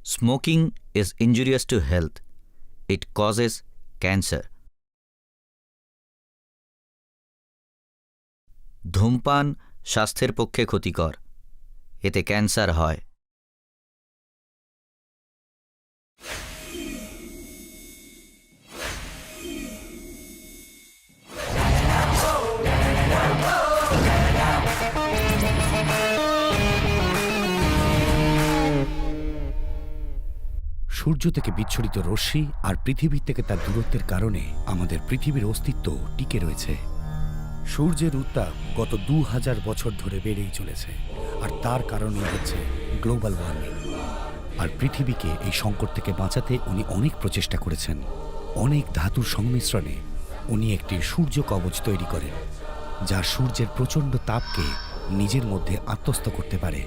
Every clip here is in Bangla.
Smoking is injurious to health. It causes cancer. ধূমপান স্বাস্থ্যের পক্ষে ক্ষতিকর, এতে ক্যান্সার হয়। সূর্য থেকে বিচ্ছুরিত রশ্মি আর পৃথিবী থেকে তার দূরত্বের কারণে আমাদের পৃথিবীর অস্তিত্ব টিকে রয়েছে। সূর্যের উত্তাপ গত 2000 বছর ধরে বেড়েই চলেছে, আর তার কারণই হচ্ছে গ্লোবাল ওয়ার্মিং। আর পৃথিবীকে এই সংকট থেকে বাঁচাতে উনি অনেক প্রচেষ্টা করেছেন। অনেক ধাতুর সংমিশ্রণে উনি একটি সূর্য কবচ তৈরি করেন, যা সূর্যের প্রচণ্ড তাপকে নিজের মধ্যে আত্মস্থ করতে পারে।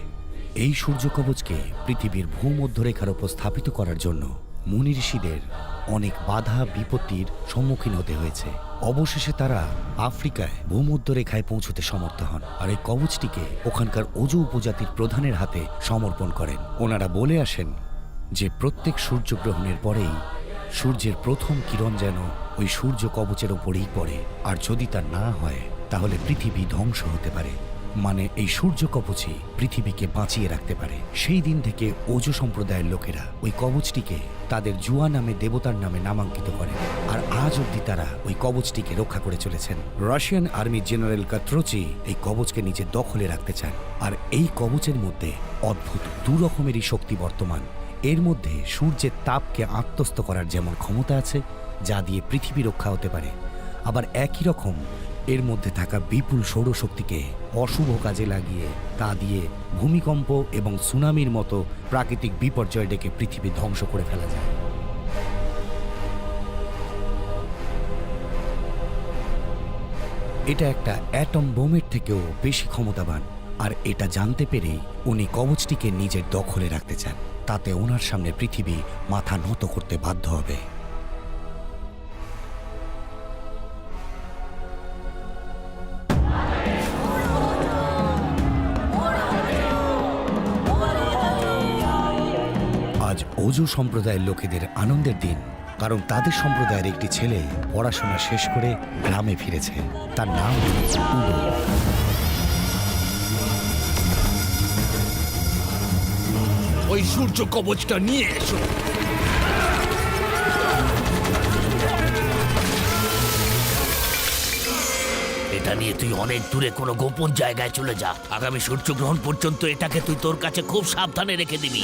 এই সূর্য কবচকে পৃথিবীর ভূমধ্যরেখার ওপর স্থাপিত করার জন্য মুনি ঋষিদের অনেক বাধা বিপত্তির সম্মুখীন হতে হয়েছে। অবশেষে তারা আফ্রিকায় ভূমধ্যরেখায় পৌঁছতে সমর্থ হন, আর এই কবচটিকে ওখানকার ওজো উপজাতির প্রধানের হাতে সমর্পণ করেন। ওনারা বলে আসেন যে প্রত্যেক সূর্যগ্রহণের পরেই সূর্যের প্রথম কিরণ যেন ওই সূর্য কবচের ওপরেই পড়ে, আর যদি তা না হয় তাহলে পৃথিবী ধ্বংস হতে পারে। মানে এই সূর্য কবচই পৃথিবীকে বাঁচিয়ে রাখতে পারে। সেই দিন থেকে ওজো সম্প্রদায়ের লোকেরা ওই কবচটিকে তাদের জুয়া নামে দেবতার নামে নামাঙ্কিত করে, আর আজ অবধি তারা ওই কবচটিকে রক্ষা করে চলেছেন। রাশিয়ান আর্মি জেনারেল কাত্রোচি এই কবচকে নিজের দখলে রাখতে চান, আর এই কবচের মধ্যে অদ্ভুত দু রকমেরই শক্তি বর্তমান। এর মধ্যে সূর্যের তাপকে আত্মস্থ করার যেমন ক্ষমতা আছে, যা দিয়ে পৃথিবী রক্ষা হতে পারে, আবার একই রকম এর মধ্যে থাকা বিপুল সৌরশক্তিকে অশুভ কাজে লাগিয়ে তা দিয়ে ভূমিকম্প এবং সুনামির মতো প্রাকৃতিক বিপর্যয় ডেকে পৃথিবী ধ্বংস করে ফেলা যায়। এটা একটা অ্যাটম বোমের থেকেও বেশি ক্ষমতাবান, আর এটা জানতে পেরেই উনি কবচটিকে নিজের দখলে রাখতে চান। তাতে ওনার সামনে পৃথিবী মাথা নত করতে বাধ্য হবে। আজ ওজো সম্প্রদায়ের লোকেদের আনন্দের দিন, কারণ তাদের সম্প্রদায়ের একটি ছেলে পড়াশোনা শেষ করে গ্রামে ফিরেছে। তার নাম উডো। ওই সূর্য কবচটা নিয়ে এসো। এটা নিয়ে তুই অনেক দূরে কোনো গোপন জায়গায় চলে যা। আগামী সূর্যগ্রহণ পর্যন্ত এটাকে তুই তোর কাছে খুব সাবধানে রেখে দিবি।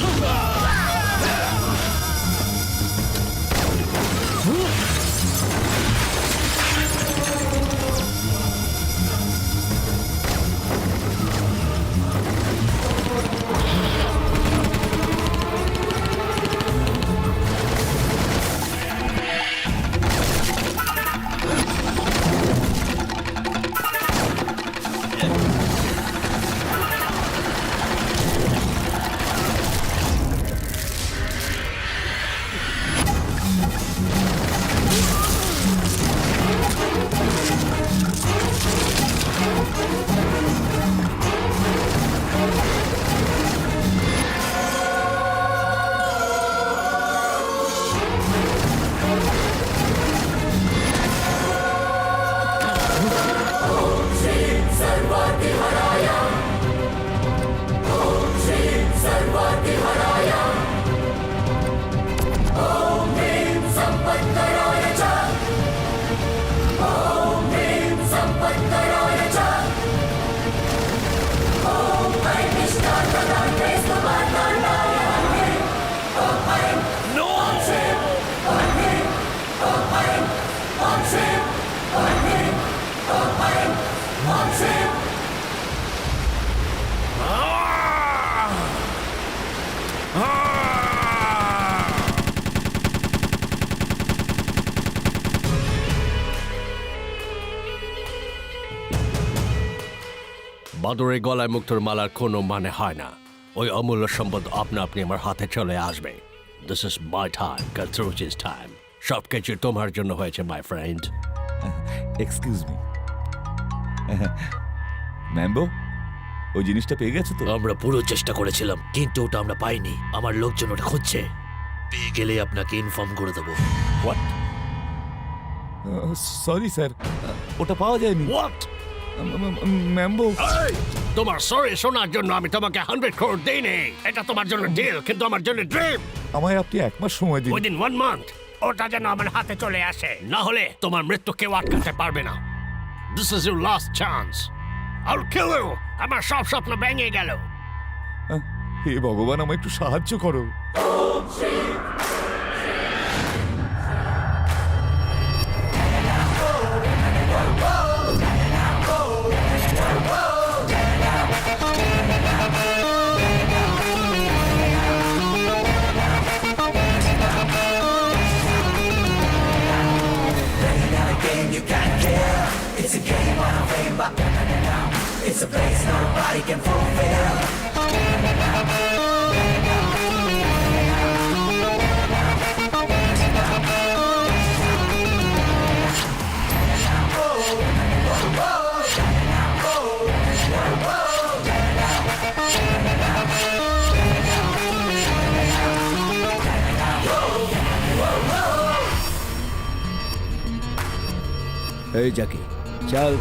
বাদরের গলায় মুক্তোর মালার কোনো মানে হয় না। ওই অমূল্য সম্পদ আপনা আপনি আমার হাতে চলে আসবে। This is my time, Quattrocchi's time. সব কিছু তোমার জন্য হয়েছে my friend. Excuse me, Mambo, ওই জিনিসটা পেয়ে গেছো তো? আমরা পুরো চেষ্টা করেছিলাম, কিন্তু ওটা আমরা পাইনি। আমার লোকজন ওটা খুঁজছে। পেয়ে গেলে আপনাকে ইনফর্ম করে দেবো। হোয়াট? সরি স্যার, ওটা পাওয়া যায়নি। হোয়াট? ম্যাম্বো, তোমার সরি শোনার জন্য আমি তোমাকে 100 crore দেইনি। এটা তোমার জন্য ডিল, কিন্তু আমার জন্য ড্রিম। আমায় আপনি 1 মাস সময় দিন। উইদিন 1 মান্থ ওটা যেন আমার হাতে চলে আসে, না হলে তোমার মৃত্যু কেউ আটকাতে পারবে না। This is your last chance. I will kill you. আমার সব স্বপ্ন ভেঙে গেল। হে ভগবান, আমায় একটু সাহায্য করো। এই জ্যাকি, চল।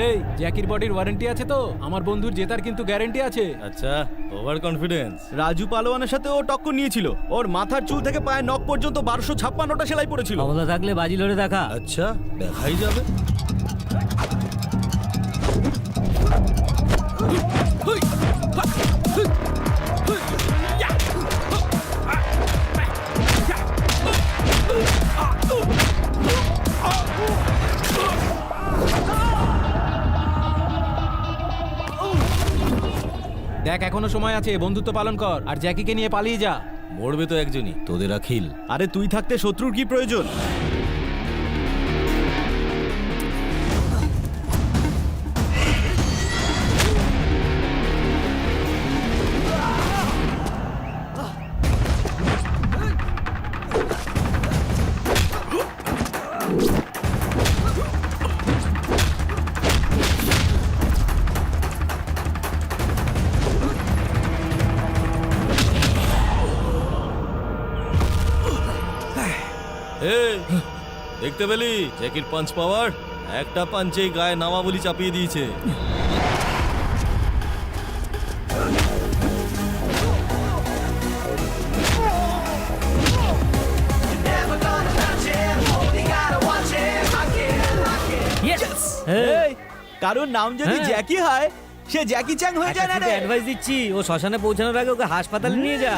এই জ্যাকির বডির ওয়ারেন্টি আছে তো? আমার বন্ধুর জেতার কিন্তু গ্যারেন্টি আছে। আচ্ছা, ওভার কনফিডেন্স। রাজু পালোয়ানের সাথে ও টক্কর নিয়েছিল। ওর মাথার চুল থেকে পায়ের নখ পর্যন্ত 1256টা সেলাই পড়েছিল। ক্ষমতা থাকলে বাজি লড়ে দেখা। আচ্ছা, দেখাই যাবে। দেখ এখনো সময় আছে, বন্ধুত্ব পালন কর আর জ্যাকিকে নিয়ে পালিয়ে যা। মরবে তো একজনই, তোদের আখিল। আরে তুই থাকতে শত্রুর কি প্রয়োজন? এই দেখতে পেলি জ্যাকির পাঞ্চ পাওয়ার? একটা পাঞ্চে গায়ে নামাবলি চাপিয়ে দিয়েছে। এই, কারোর নাম যদি জ্যাকি হয়, সে জ্যাকি চ্যাং হয়ে যায় না রে। অ্যাডভাইস দিচ্ছি, ও শ্মশানে পৌঁছানোর আগে ওকে হাসপাতালে নিয়ে যা।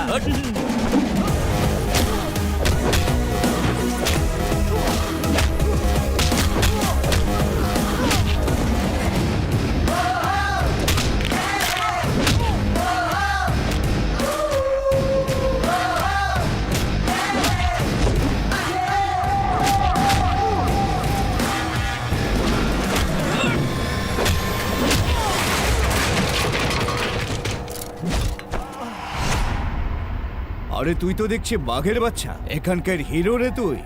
আরে তুই তো দেখছি বাঘের বাচ্চা। এখানকার হিরো রে তুই।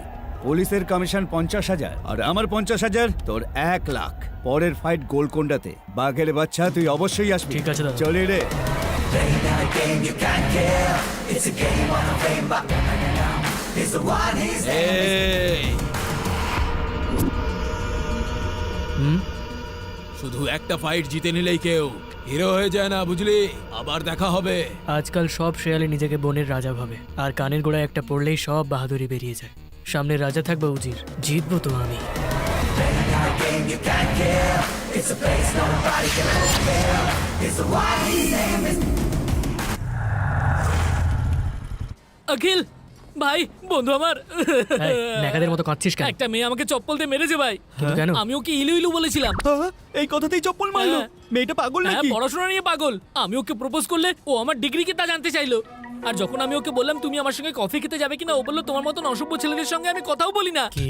পুলিশের কমিশন 50,000 আর আমার 50,000, তোর 1 লাখ। পরের ফাইট গোলকোন্ডাতে। বাঘের বাচ্চা, তুই অবশ্যই আসবি। ঠিক আছে দাদা। চলি রে। শুধু একটা ফাইট জিতে নিলেই কেউ হিরো হয়ে যায় না, বুঝলি? আবার দেখা হবে। আজকাল সব শেয়ালে নিজেকে বনের রাজা ভাবে, আর কানের গোড়ায় একটা পড়লেই সব বাহাদুরি বেরিয়ে যায়। সামনে রাজা থাকবে উজির, জিতবো তো আমি। অখিল, ভাই বন্ধু আমার নেকাদের মতো কাঁদছিস কেন? একটা মেয়ে আমাকে চপ্পল দিয়ে মেরেছে ভাই। কিন্তু কেন? আমি ওকে ইলু ইলু বলেছিলাম। এই কথাতেই চপ্পল মারলো। মেয়েটা পাগল হ্যাঁ, নাকি? পড়াশোনা নিয়ে পাগল। আমি ওকে প্রপোজ করলে ও আমার ডিগ্রি কি তা জানতে চাইলো। আর যখন আমি ওকে বললাম তুমি আমার সঙ্গে কফি খেতে যাবে কিনা, ও বললো তোমার মতন অসভ্য ছেলেদের সঙ্গে আমি কথাও বলি না। কি?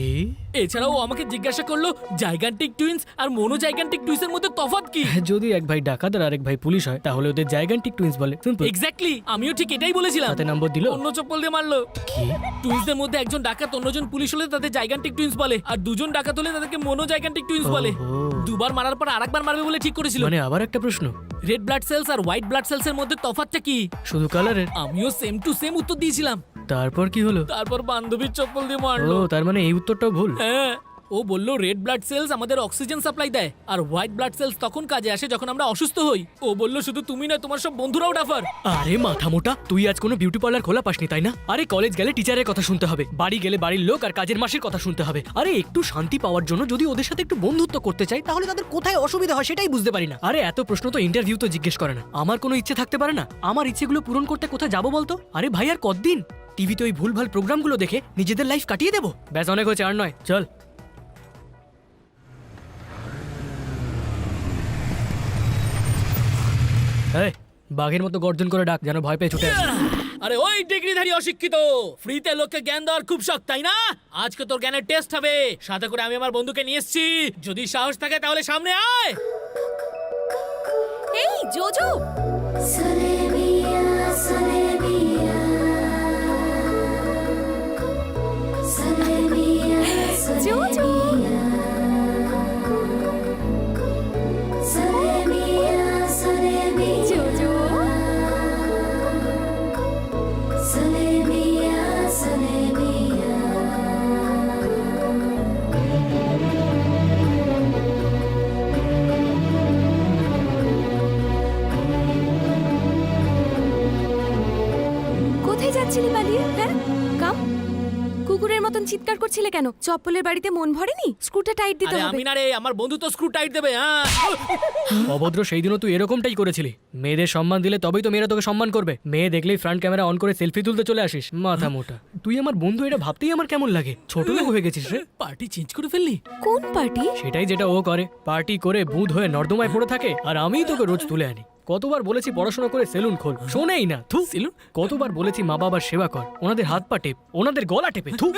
এছাড়াও ও আমাকে জিজ্ঞাসা করলো জাইগান্টিক টুইন্স আর মোনো জাইগান্টিক টুইন্সের মধ্যে তফাৎ কি। যদি এক ভাই ডাকাত আর আরেক ভাই পুলিশ হয় তাহলে ওদের জাইগান্টিক টুইন্স বলে। সিম্পল। এক্স্যাক্টলি, আমিও ঠিক এটাই বলেছিলাম। তাতে নম্বর দিল? অন্য চপ্পল দিয়ে মারলো। কি? টুইন্সদের মধ্যে একজন ডাকাত অন্যজন পুলিশ হলে তাদের জাইগান্টিক টুইন্স বলে, আর দুজন ডাকাত হলে তাদেরকে মোনো জাইগান্টিক টুইন্স বলে। ওহো। দুবার মারার পর আরেকবার মারবে বলে ঠিক করেছিল। মানে আবার একটা প্রশ্ন, রেড ব্লাড সেলস আর হোয়াইট ব্লাড সেলস এর মধ্যে তফাৎটা কি? শুধু কালারের? আমিও সেম টু সেম উত্তর দিয়েছিলাম। তারপর কি হলো? তারপর বান্ধবীর চপ্পল দিয়ে ও মারলো। তার মানে এই উত্তরটাও ভুল। হ্যাঁ, ও বললো রেড ব্লাড সেলস আমাদের অক্সিজেন সাপ্লাই দেয় আর হোয়াইট ব্লাড সেলস তখন কাজে আসে যখন আমরা অসুস্থ হই। ও বললো শুধু তুমি না, তোমার সব বন্ধুরাও ডাফার। আরে মাথা মোটা, তুই আজ কোনো বিউটি পার্লার খোলা পাসনি তাই না? আরে কলেজ গেলে টিচারের কথা শুনতে হবে, বাড়ি গেলে বাড়ির লোক আর কাজের মাসির কথা শুনতে হবে। আরে একটু শান্তি পাওয়ার জন্য যদি ওদের সাথে একটু বন্ধুত্ব করতে চাই তাহলে তাদের কোথায় অসুবিধা হয় সেটাই বুঝতে পারি না। আরে এত প্রশ্ন তো ইন্টারভিউ তো জিজ্ঞেস করে না। আমার কোনো ইচ্ছে থাকতে পারে না? আমার ইচ্ছেগুলো পূরণ করতে কোথায় যাবো বলতো? আরে ভাই আর কতদিন টিভিতে ওই ভুলভাল প্রোগ্রামগুলো দেখে নিজেদের লাইফ কাটিয়ে দেবো? ব্যাস অনেক হয়েছে, আর নয়, চল। এই, বাঘের মতো গর্জন করে ডাক, যেন ভয় পেয়ে ছুটে আসে। আরে ওই ডিগ্রিধারী অশিক্ষিত, ফ্রিতে লোককে জ্ঞান দেওয়ার খুব শখ তাই না? আজকে তোর জ্ঞানের টেস্ট হবে। সাথে করে আমি আমার বন্ধুকে নিয়ে এসেছি, যদি সাহস থাকে তাহলে সামনে আয়। এই জোজো, জোজো, জোজো, কোথায় যাচ্ছিলি পালিয়ে? হ্যাঁ কাম, কুকুরের মতন চিৎকার করছিলে কেন? চপ্পলের বাড়িতে মন ভরেনি? স্ক্রুটা টাইট দিতে আরে হবে। আমি না রে, আমার বন্ধু তো স্ক্রু টাইট দেবে। হ্যাঁ, অভদ্র, সেই দিনও তুই এরকমটাই করেছিলি। মেয়েদের সম্মান দিলে তবেই তো মেয়েরা তোকে সম্মান করবে। মেয়ে দেখলেই ফ্রন্ট ক্যামেরা অন করে সেলফি তুলতে চলে আসিস, মাথা মোটা। তুই আমার বন্ধু, এটা ভাবতেই আমার কেমন লাগে। ছোট লোক হয়ে গেছিস রে। পার্টি চেঞ্জ করে ফেললি? কোন পার্টি? সেটাই যেটা ও করে, পার্টি করে বুধ হয়ে নর্দমায় পড়ে থাকে, আর আমিই তোকে রোজ তুলে আনি। কতবার বলেছি পড়াশোনা করে সেলুন খোল, শোনেই না। থু, সেলুন? কতবার বলেছি মা বাবার সেবা কর, ওনাদের হাত পা টেপ, ওনাদের গলা টেপে। থু,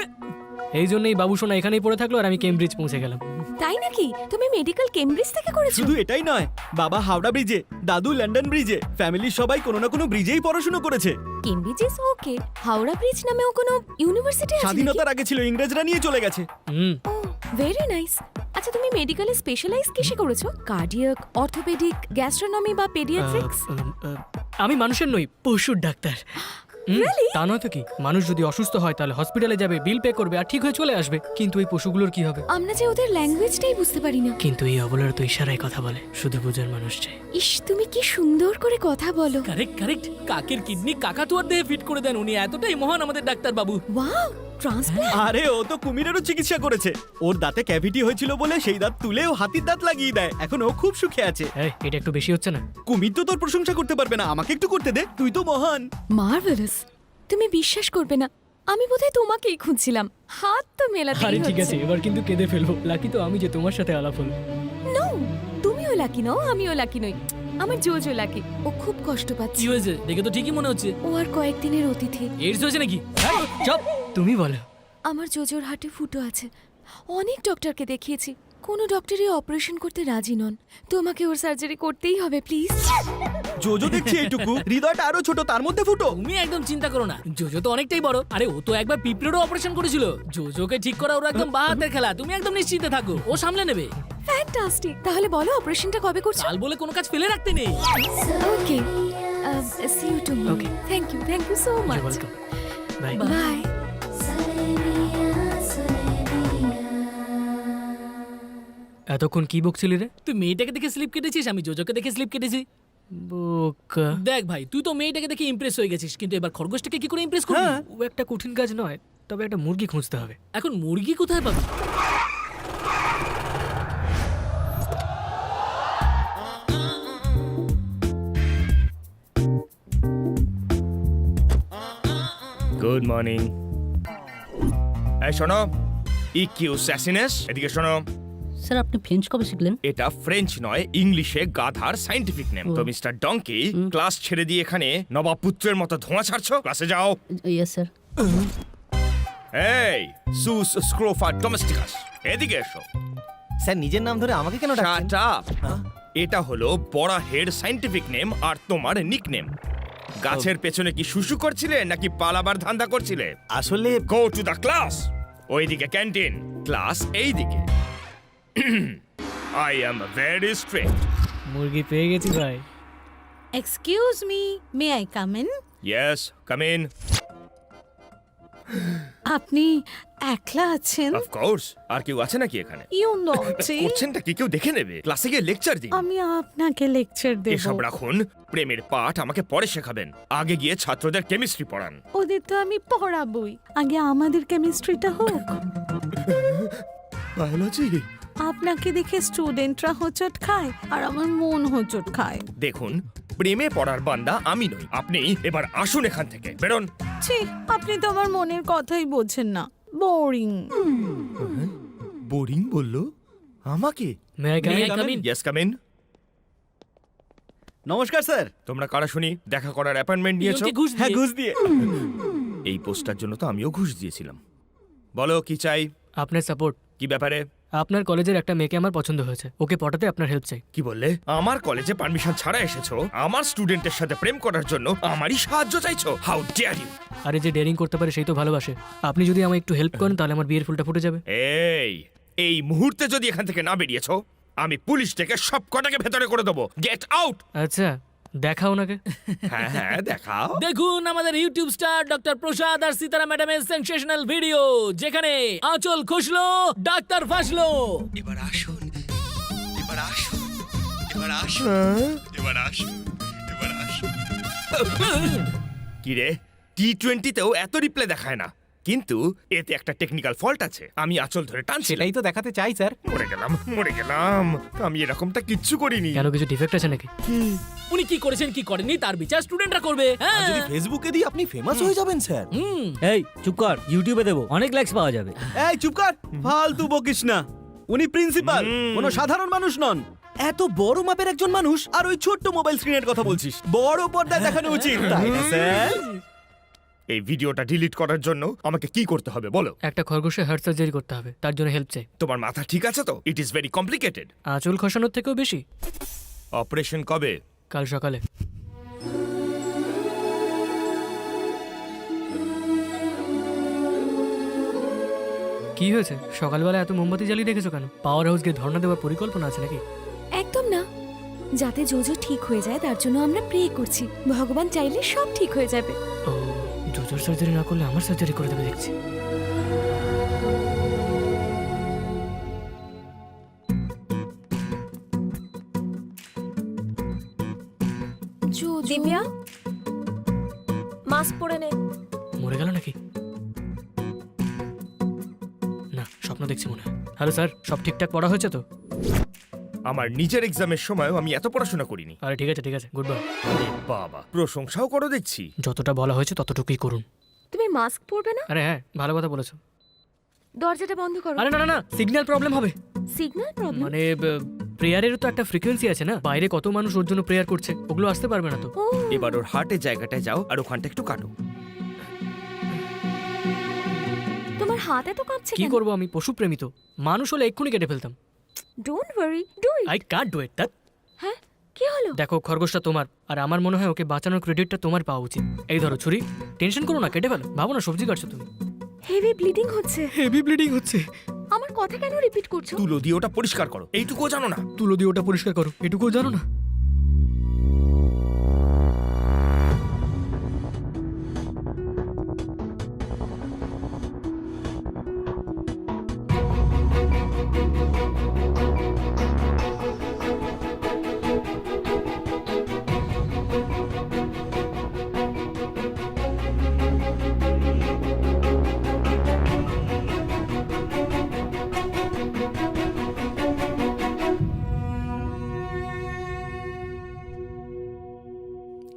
এই জন্যই বাবু সোনা এখানেই পড়ে থাকলো আর আমি কেমব্রিজ পৌঁছে গেলাম। তাই নাকি? তুমি মেডিকেল কেমব্রিজ থেকে করেছো? শুধু এটাই নয়, বাবা হাওড়া ব্রিজে, দাদু লন্ডন ব্রিজে, ফ্যামিলির সবাই কোনো না কোনো ব্রিজেই পড়াশোনা করেছে। Cambridge is okay, Howrah bridge নামেও কোনো ইউনিভার্সিটি আছে নাকি? স্বাধীনতার আগে ছিল, ইংরেজরা নিয়ে চলে গেছে। ও ভেরি নাইস। আচ্ছা তুমি মেডিকেলে স্পেশালাইজ কিসে করেছো? কার্ডিয়াক, অর্থোপেডিক, গ্যাস্ট্রোনমি বা পেডিয়াট্রিক্স? আমি মানুষের নই, পশুর ডাক্তার। Really? তা নয় তো কি, মানুষ যদি অসুস্থ হয় তাহলে হসপিটালে যাবে, বিল পে করবে আর ঠিক হয়ে চলে আসবে। কিন্তু এই পশুগুলোর কি হবে? আমরা যে ওদের ল্যাঙ্গুয়েজটাই বুঝতে পারি না। কিন্তু এই অবলার তো ইশারায় কথা বলে, শুধু বুঝার মানুষ চাই। ইস, তুমি কি সুন্দর করে কথা বলো। কারেক্ট কারেক্ট, কাকের কিডনি কাকাতুয়ার দেহে ফিট করে দেন উনি, এতটাই মহান আমাদের ডাক্তার বাবু। Wow, transplant. আরে ও তো কুমিরেরও চিকিৎসা করেছে। ওর দাঁতে ক্যাভিটি হয়েছিল বলে সেই দাঁত তুলে ও হাতির দাঁত লাগিয়ে দেয়। এখন ও খুব সুখে আছে। এই, এটা একটু বেশি হচ্ছে না? কুমির তো তোর প্রশংসা করতে পারবে না, আমাকে একটু করতে দে, তুই তো মহান। মার্ভেলাস। তুমি বিশ্বাস করবে না, আমি বোধহয় তোমাকেই খুঁজছিলাম। হাত তো মেলাতেই আরে ঠিক আছে, হচ্ছে। এবার কিন্তু কেঁদে ফেলবো। লাকি তো আমি যে তোমার সাথে আলাপ হলো। নো, তুমিও লাকি নও, আমিও লাকি নই। আমার জোজো লাকি। ও খুব কষ্ট কি পাচ্ছে। হয়েছে? দেখে তো ঠিকই মনে হচ্ছে। ও আর কয়েকদিনের অতিথি। এইডস হয়েছে নাকি? চপ, তুমি বলো। আমার জোজোর হাটে ফুটো আছে। অনেক ডক্টরকে দেখিয়েছি, কোনো ডক্টরই অপারেশন করতে রাজি নন। তোমাকে ওর সার্জারি করতেই হবে প্লিজ। জোজো দেখছি এইটুকু, হৃদয়টা আরো ছোট, তার মধ্যে ফুটো। তুমি একদম চিন্তা করো না, জোজো তো অনেকটাই বড়। আরে ও তো একবার পিঁপড়েরও অপারেশন করেছিল। জোজোকে ঠিক করা ওর একদম বাহাতের খেলা। তুমি একদম নিশ্চিন্তে থাকো, ও সামলে নেবে। ফ্যান্টাস্টিক। তাহলে বলো অপারেশনটা কবে করছো? কাল বলে কোনো কাজ ফেলে রাখতে নেই। Okay, see you tomorrow. Okay. Thank you so much. Welcome, bye. Bye. এতক্ষণ কি বকছিলি রে? তুই মেয়েটাকে দেখে স্লিপ কেটেছিস, আমি জোজোকে দেখে স্লিপ কেটেছি। বোকা। দেখ ভাই, তুই তো মেয়েটাকে দেখে ইমপ্রেস হয়ে গেছিস, কিন্তু এবার খরগোশটাকে কি করে ইমপ্রেস করবি? ও একটা কঠিন কাজ নয়, তবে একটা মুরগি খুঁজতে হবে। এখন মুরগি কোথায় পাবি? Good morning. এই শোনো, ইকিউ স্যাসিনেস, এদিকে শোনো। স্যার আপনি ফ্রেঞ্চ কবে শিখলেন? এটা ফ্রেঞ্চ নয়, ইংলিশে গাধার সাইন্টিফিক নেম। তো মিস্টার ডঙ্কি, ক্লাস ছেড়ে দিয়ে এখানে নবাব পুত্রের মতো ধোঁয়া ছাড়ছো? ক্লাসে যাও। Yes sir. এই সুস স্ক্রোফা ডোমেস্টিকাস, এদিকে এসো। স্যার নিজের নাম ধরে আমাকে কেন ডাকছেন? Shut up! এটা হলো বড়া হেড সাইন্টিফিক নেম আর তোমার নিকনেম। গাছের পেছনে কি শুশু করছিলে নাকি পালাবার ধান্দা করছিলে? আসলে গো টু দ্য ক্লাস। ওইদিকে ক্যান্টিন, ক্লাস এইদিকে। I am very strict. মুরগি পেয়ে গেছি ভাই। Excuse me, may I come in? Yes, come in. আপনি একলা আছেন? Of course. আর কেউ আছে নাকি এখানে? ইউ নটি। করছেনটা কি কেউ দেখে নেবে? ক্লাসে গিয়ে লেকচার দিন। আমি আপনাকে লেকচার দেব। এসব রাখুন, প্রেমের পাঠ আমাকে পরে শেখাবেন। আগে গিয়ে ছাত্রদের কেমিস্ট্রি পড়ান। ওদের তো আমি পড়াবই, আগে আমাদের কেমিস্ট্রিটা হোক। বায়োলজি? আপনাকে দেখে স্টুডেন্টরা হোঁচট খায় আর আমার মন হোঁচট খায়। দেখুন, প্রেমে পড়ার বান্দা আমি নই। আপনি এবার আসুন এখান থেকে, বেরোন। ছি, আপনি তো আমার মনের কথাই বোঝেন না। বোরিং। বোরিং বললো আমাকে? May I come in? Yes, come in. নমস্কার স্যার। তোমরা কারা শুনি দেখা করার অ্যাপয়েন্টমেন্ট নিয়েছো? হ্যাঁ, ঘুষ দিয়ে। এই পোস্টার জন্য তো আমিও ঘুষ দিয়েছিলাম। বলো কি চাই? আপনার সাপোর্ট। কি ব্যাপারে? আপনার কলেজের একটা মেয়েকে আমার পছন্দ হয়েছে, ওকে পটাতে আপনার হেল্প চাই। কি বললে? আমার কলেজে পারমিশন ছাড়া এসেছো? আমার স্টুডেন্টের সাথে প্রেম করার জন্য আমারই সাহায্য চাইছো? How dare you! আরে যে ডেয়ারিং করতে পারে সেই তো ভালোবাসে। আপনি যদি আমায় একটু হেল্প করেন তাহলে আমার বিয়ের ফুলটা ফুটে যাবে। এই মুহূর্তে যদি এখান থেকে না বেরিয়েছো, আমি পুলিশ থেকে সব কটাকে ভেতরে করে দেবো। Get out! আচ্ছা, দেখাও ওনাকে। হ্যাঁ হ্যাঁ, দেখাও। দেখুন আমাদের ইউটিউব স্টার ডক্টর প্রসাদ আর সীতারা ম্যাডামের সেনসেশনাল ভিডিও, যেখানে আঁচল খসলো, ডাক্তার ফাঁসলো। এবার আসুন, এবার আসুন, এবার আসুন, এবার আসুন, এবার আসুন। কি রে, T20-তেও এত রিপ্লে দেখায় না, কিন্তু এতে একটা টেকনিক্যাল ফল্ট আছে। আমি আঁচল ধরে টানছি। সেটাই তো দেখাতে চাই স্যার। মরে গেলাম, মরে গেলাম। আমি এরকমটা কিচ্ছু করিনি। কেন, কিছু ডিফেক্ট আছে নাকি? উনি কি করেছেন কি করেননি তার বিচার স্টুডেন্টরা করবে। হ্যাঁ যদি ফেসবুকে দিই আপনি ফেমাস হয়ে যাবেন স্যার। এই চুপ কর, ইউটিউবে দেবো, অনেক লাইকস পাওয়া যাবে। এই চুপ কর, ফালতু বকিস না। উনি প্রিন্সিপাল, কোনো সাধারণ মানুষ নন। এত বড় মাপের একজন মানুষ আর ওই ছোট্ট মোবাইল স্ক্রিনের কথা বলছিস। বড় পর্দায় দেখানো উচিত, তাই না স্যার? এই ভিডিওটা ডিলিট করার জন্য আমাকে কি করতে হবে বলো? একটা খরগোশে হার্ট সার্জারি করতে হবে, তার জন্য হেল্প চাই। তোমার মাথা ঠিক আছে তো? It is very complicated. আঁচল খসানোর থেকেও বেশি। অপারেশন কবে? কাল সকালে। কি হয়েছে, সকালবেলা এত মোমবাতি জ্বালিয়ে রেখেছো কেন? পাওয়ার হাউস গিয়ে ধর্ণা দেওয়ার পরিকল্পনা আছে নাকি? একদম না, যাতে জোজো ঠিক হয়ে যায় তার জন্য আমরা প্রে করছি। ভগবান চাইলে সব ঠিক হয়ে যাবে। ও, জোজোর সার্জারি না করলে আমার সার্জারি করে দেবে দেখছি। দিব্যা, মাস্ক পরে নে। মরে গেল নাকি? না, স্বপ্ন দেখছি মনে হয়। হ্যালো স্যার, সব ঠিকঠাক পড়া হয়েছে তো? আমার নিজের এক্সামের সময়ও আমি এত পড়াশোনা করিনি। আরে ঠিক আছে ঠিক আছে, গুড বাই। আরে বাবা, প্রশংসাও করো দেখছি। যতটা বলা হয়েছে ততটুকুই করুন। তুমি মাস্ক পরবে না? আরে হ্যাঁ, ভালো কথা বলেছো। দরজাটা বন্ধ করো। আরে না না না, সিগন্যাল প্রবলেম হবে। Signal problem? মানে প্রেয়ারেরও তো একটা ফ্রিকোয়েন্সি আছে না, বাইরে কত মানুষ ওর জন্য প্রেয়ার করছে, ওগুলো আসতে পারবে না তো। ও, এবার ওর হার্টের জায়গাটায় যাও আর ওখানটা একটু কাটো। তোমার হাত এত কাঁপছে কি কেন? করবো, আমি পশু প্রেমী তো। মানুষ হলে এক্ষুনি কেটে ফেলতাম। Don't worry, do it. I can't do it that. হ্যাঁ, কি হলো? দেখো, খরগোশটা তোমার, আর আমার মনে হয় ওকে বাঁচানোর ক্রেডিটটা তোমার পাওয়া উচিত। এই ধরো ছুরি, টেনশন করো না, কেটে ফেলো। ভাবো না সবজি কাটছো তুমি। হেভি ব্লিডিং হচ্ছে। হেভি ব্লিডিং হচ্ছে? আমার কথা কেন রিপিট করছো? তুলো দিয়ে ওটা পরিষ্কার করো, এইটুকুও জানো না? তুলো দিয়ে ওটা পরিষ্কার করো, এটুকুও জানো না?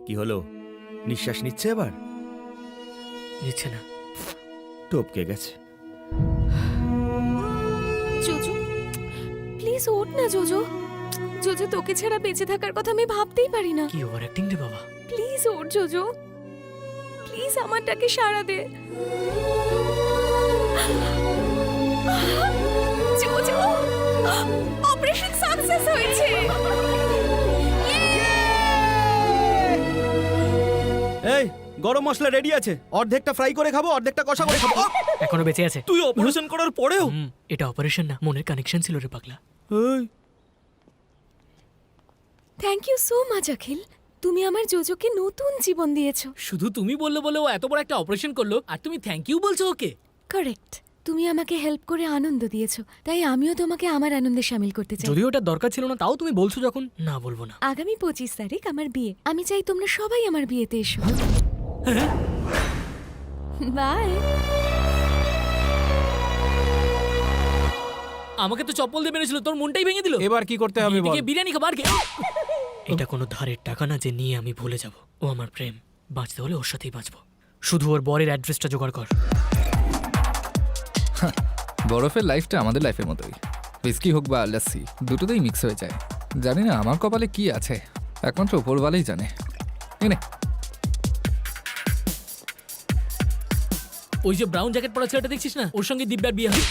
কি হলো, নিঃশ্বাস নিচ্ছে এবার? নিচ্ছে না। টপকে গেছে। জোজো প্লিজ ওঠ না জোজো। জোজো তোকে ছাড়া বেঁচে থাকার কথা আমি ভাবতেই পারি না। কি ওভার অ্যাক্টিং রে বাবা। প্লিজ ওঠ জোজো, প্লিজ আমার ডাকে সাড়া দে। জোজো অপারেশন সাকসেস হয়েছে। এই গরম মশলা রেডি আছে, অর্ধেকটা ফ্রাই করে খাবো, অর্ধেকটা কষা করে খাবো। এখনো বেঁচে আছে। তুই অপারেশন করার পরেও? এটা অপারেশন না, মনের কানেকশন ছিল রে পাগলা। থ্যাংক ইউ সো মাচ অখিল, তুমি আমার জোজোকে নতুন জীবন দিয়েছো। শুধু তুমি বললে বলে ও এত বড় একটা অপারেশন করলো আর তুমি থ্যাংক ইউ বলছো ওকে? কারেক্ট, তুমি আমাকে হেল্প করে আনন্দ দিয়েছো, তাই আমিও তোমাকে আমার আনন্দে শামিল করতে চাই। যদিও ওটা দরকার ছিল না, তাও তুমি বলছো যখন, না বলবো না। আগামী 25 তারিখ আমার বিয়ে, আমি চাই তোমরা সবাই আমার বিয়েতে এসো। বাই। আমাকে তো চপ্পল দিয়ে মেরেছিল, তোর মনটাই ভেঙে দিল। এবার কি করতে হবে বল? এদিকে বিরিয়ানি খাবার কে? এটা কোনো ধারের টাকা না যে নিয়ে আমি ভুলে যাব। ও আমার প্রেম, বাঁচতে হলে ওর সাথেই বাঁচবো। শুধু ওর বরের অ্যাড্রেসটা জোগাড় কর। বরফের লাইফটা আমাদের লাইফের মতোই, হুইস্কি হোক বা লস্যি দুটোতেই মিক্স হয়ে যায়। জানি না আমার কপালে কি আছে, একমাত্র ওপরওয়ালাই জানে। এনে ওই যে ব্রাউন জ্যাকেট পরা ছেলেটা দেখছিস না, ওর সঙ্গে দিব্যার বিয়ে হবে।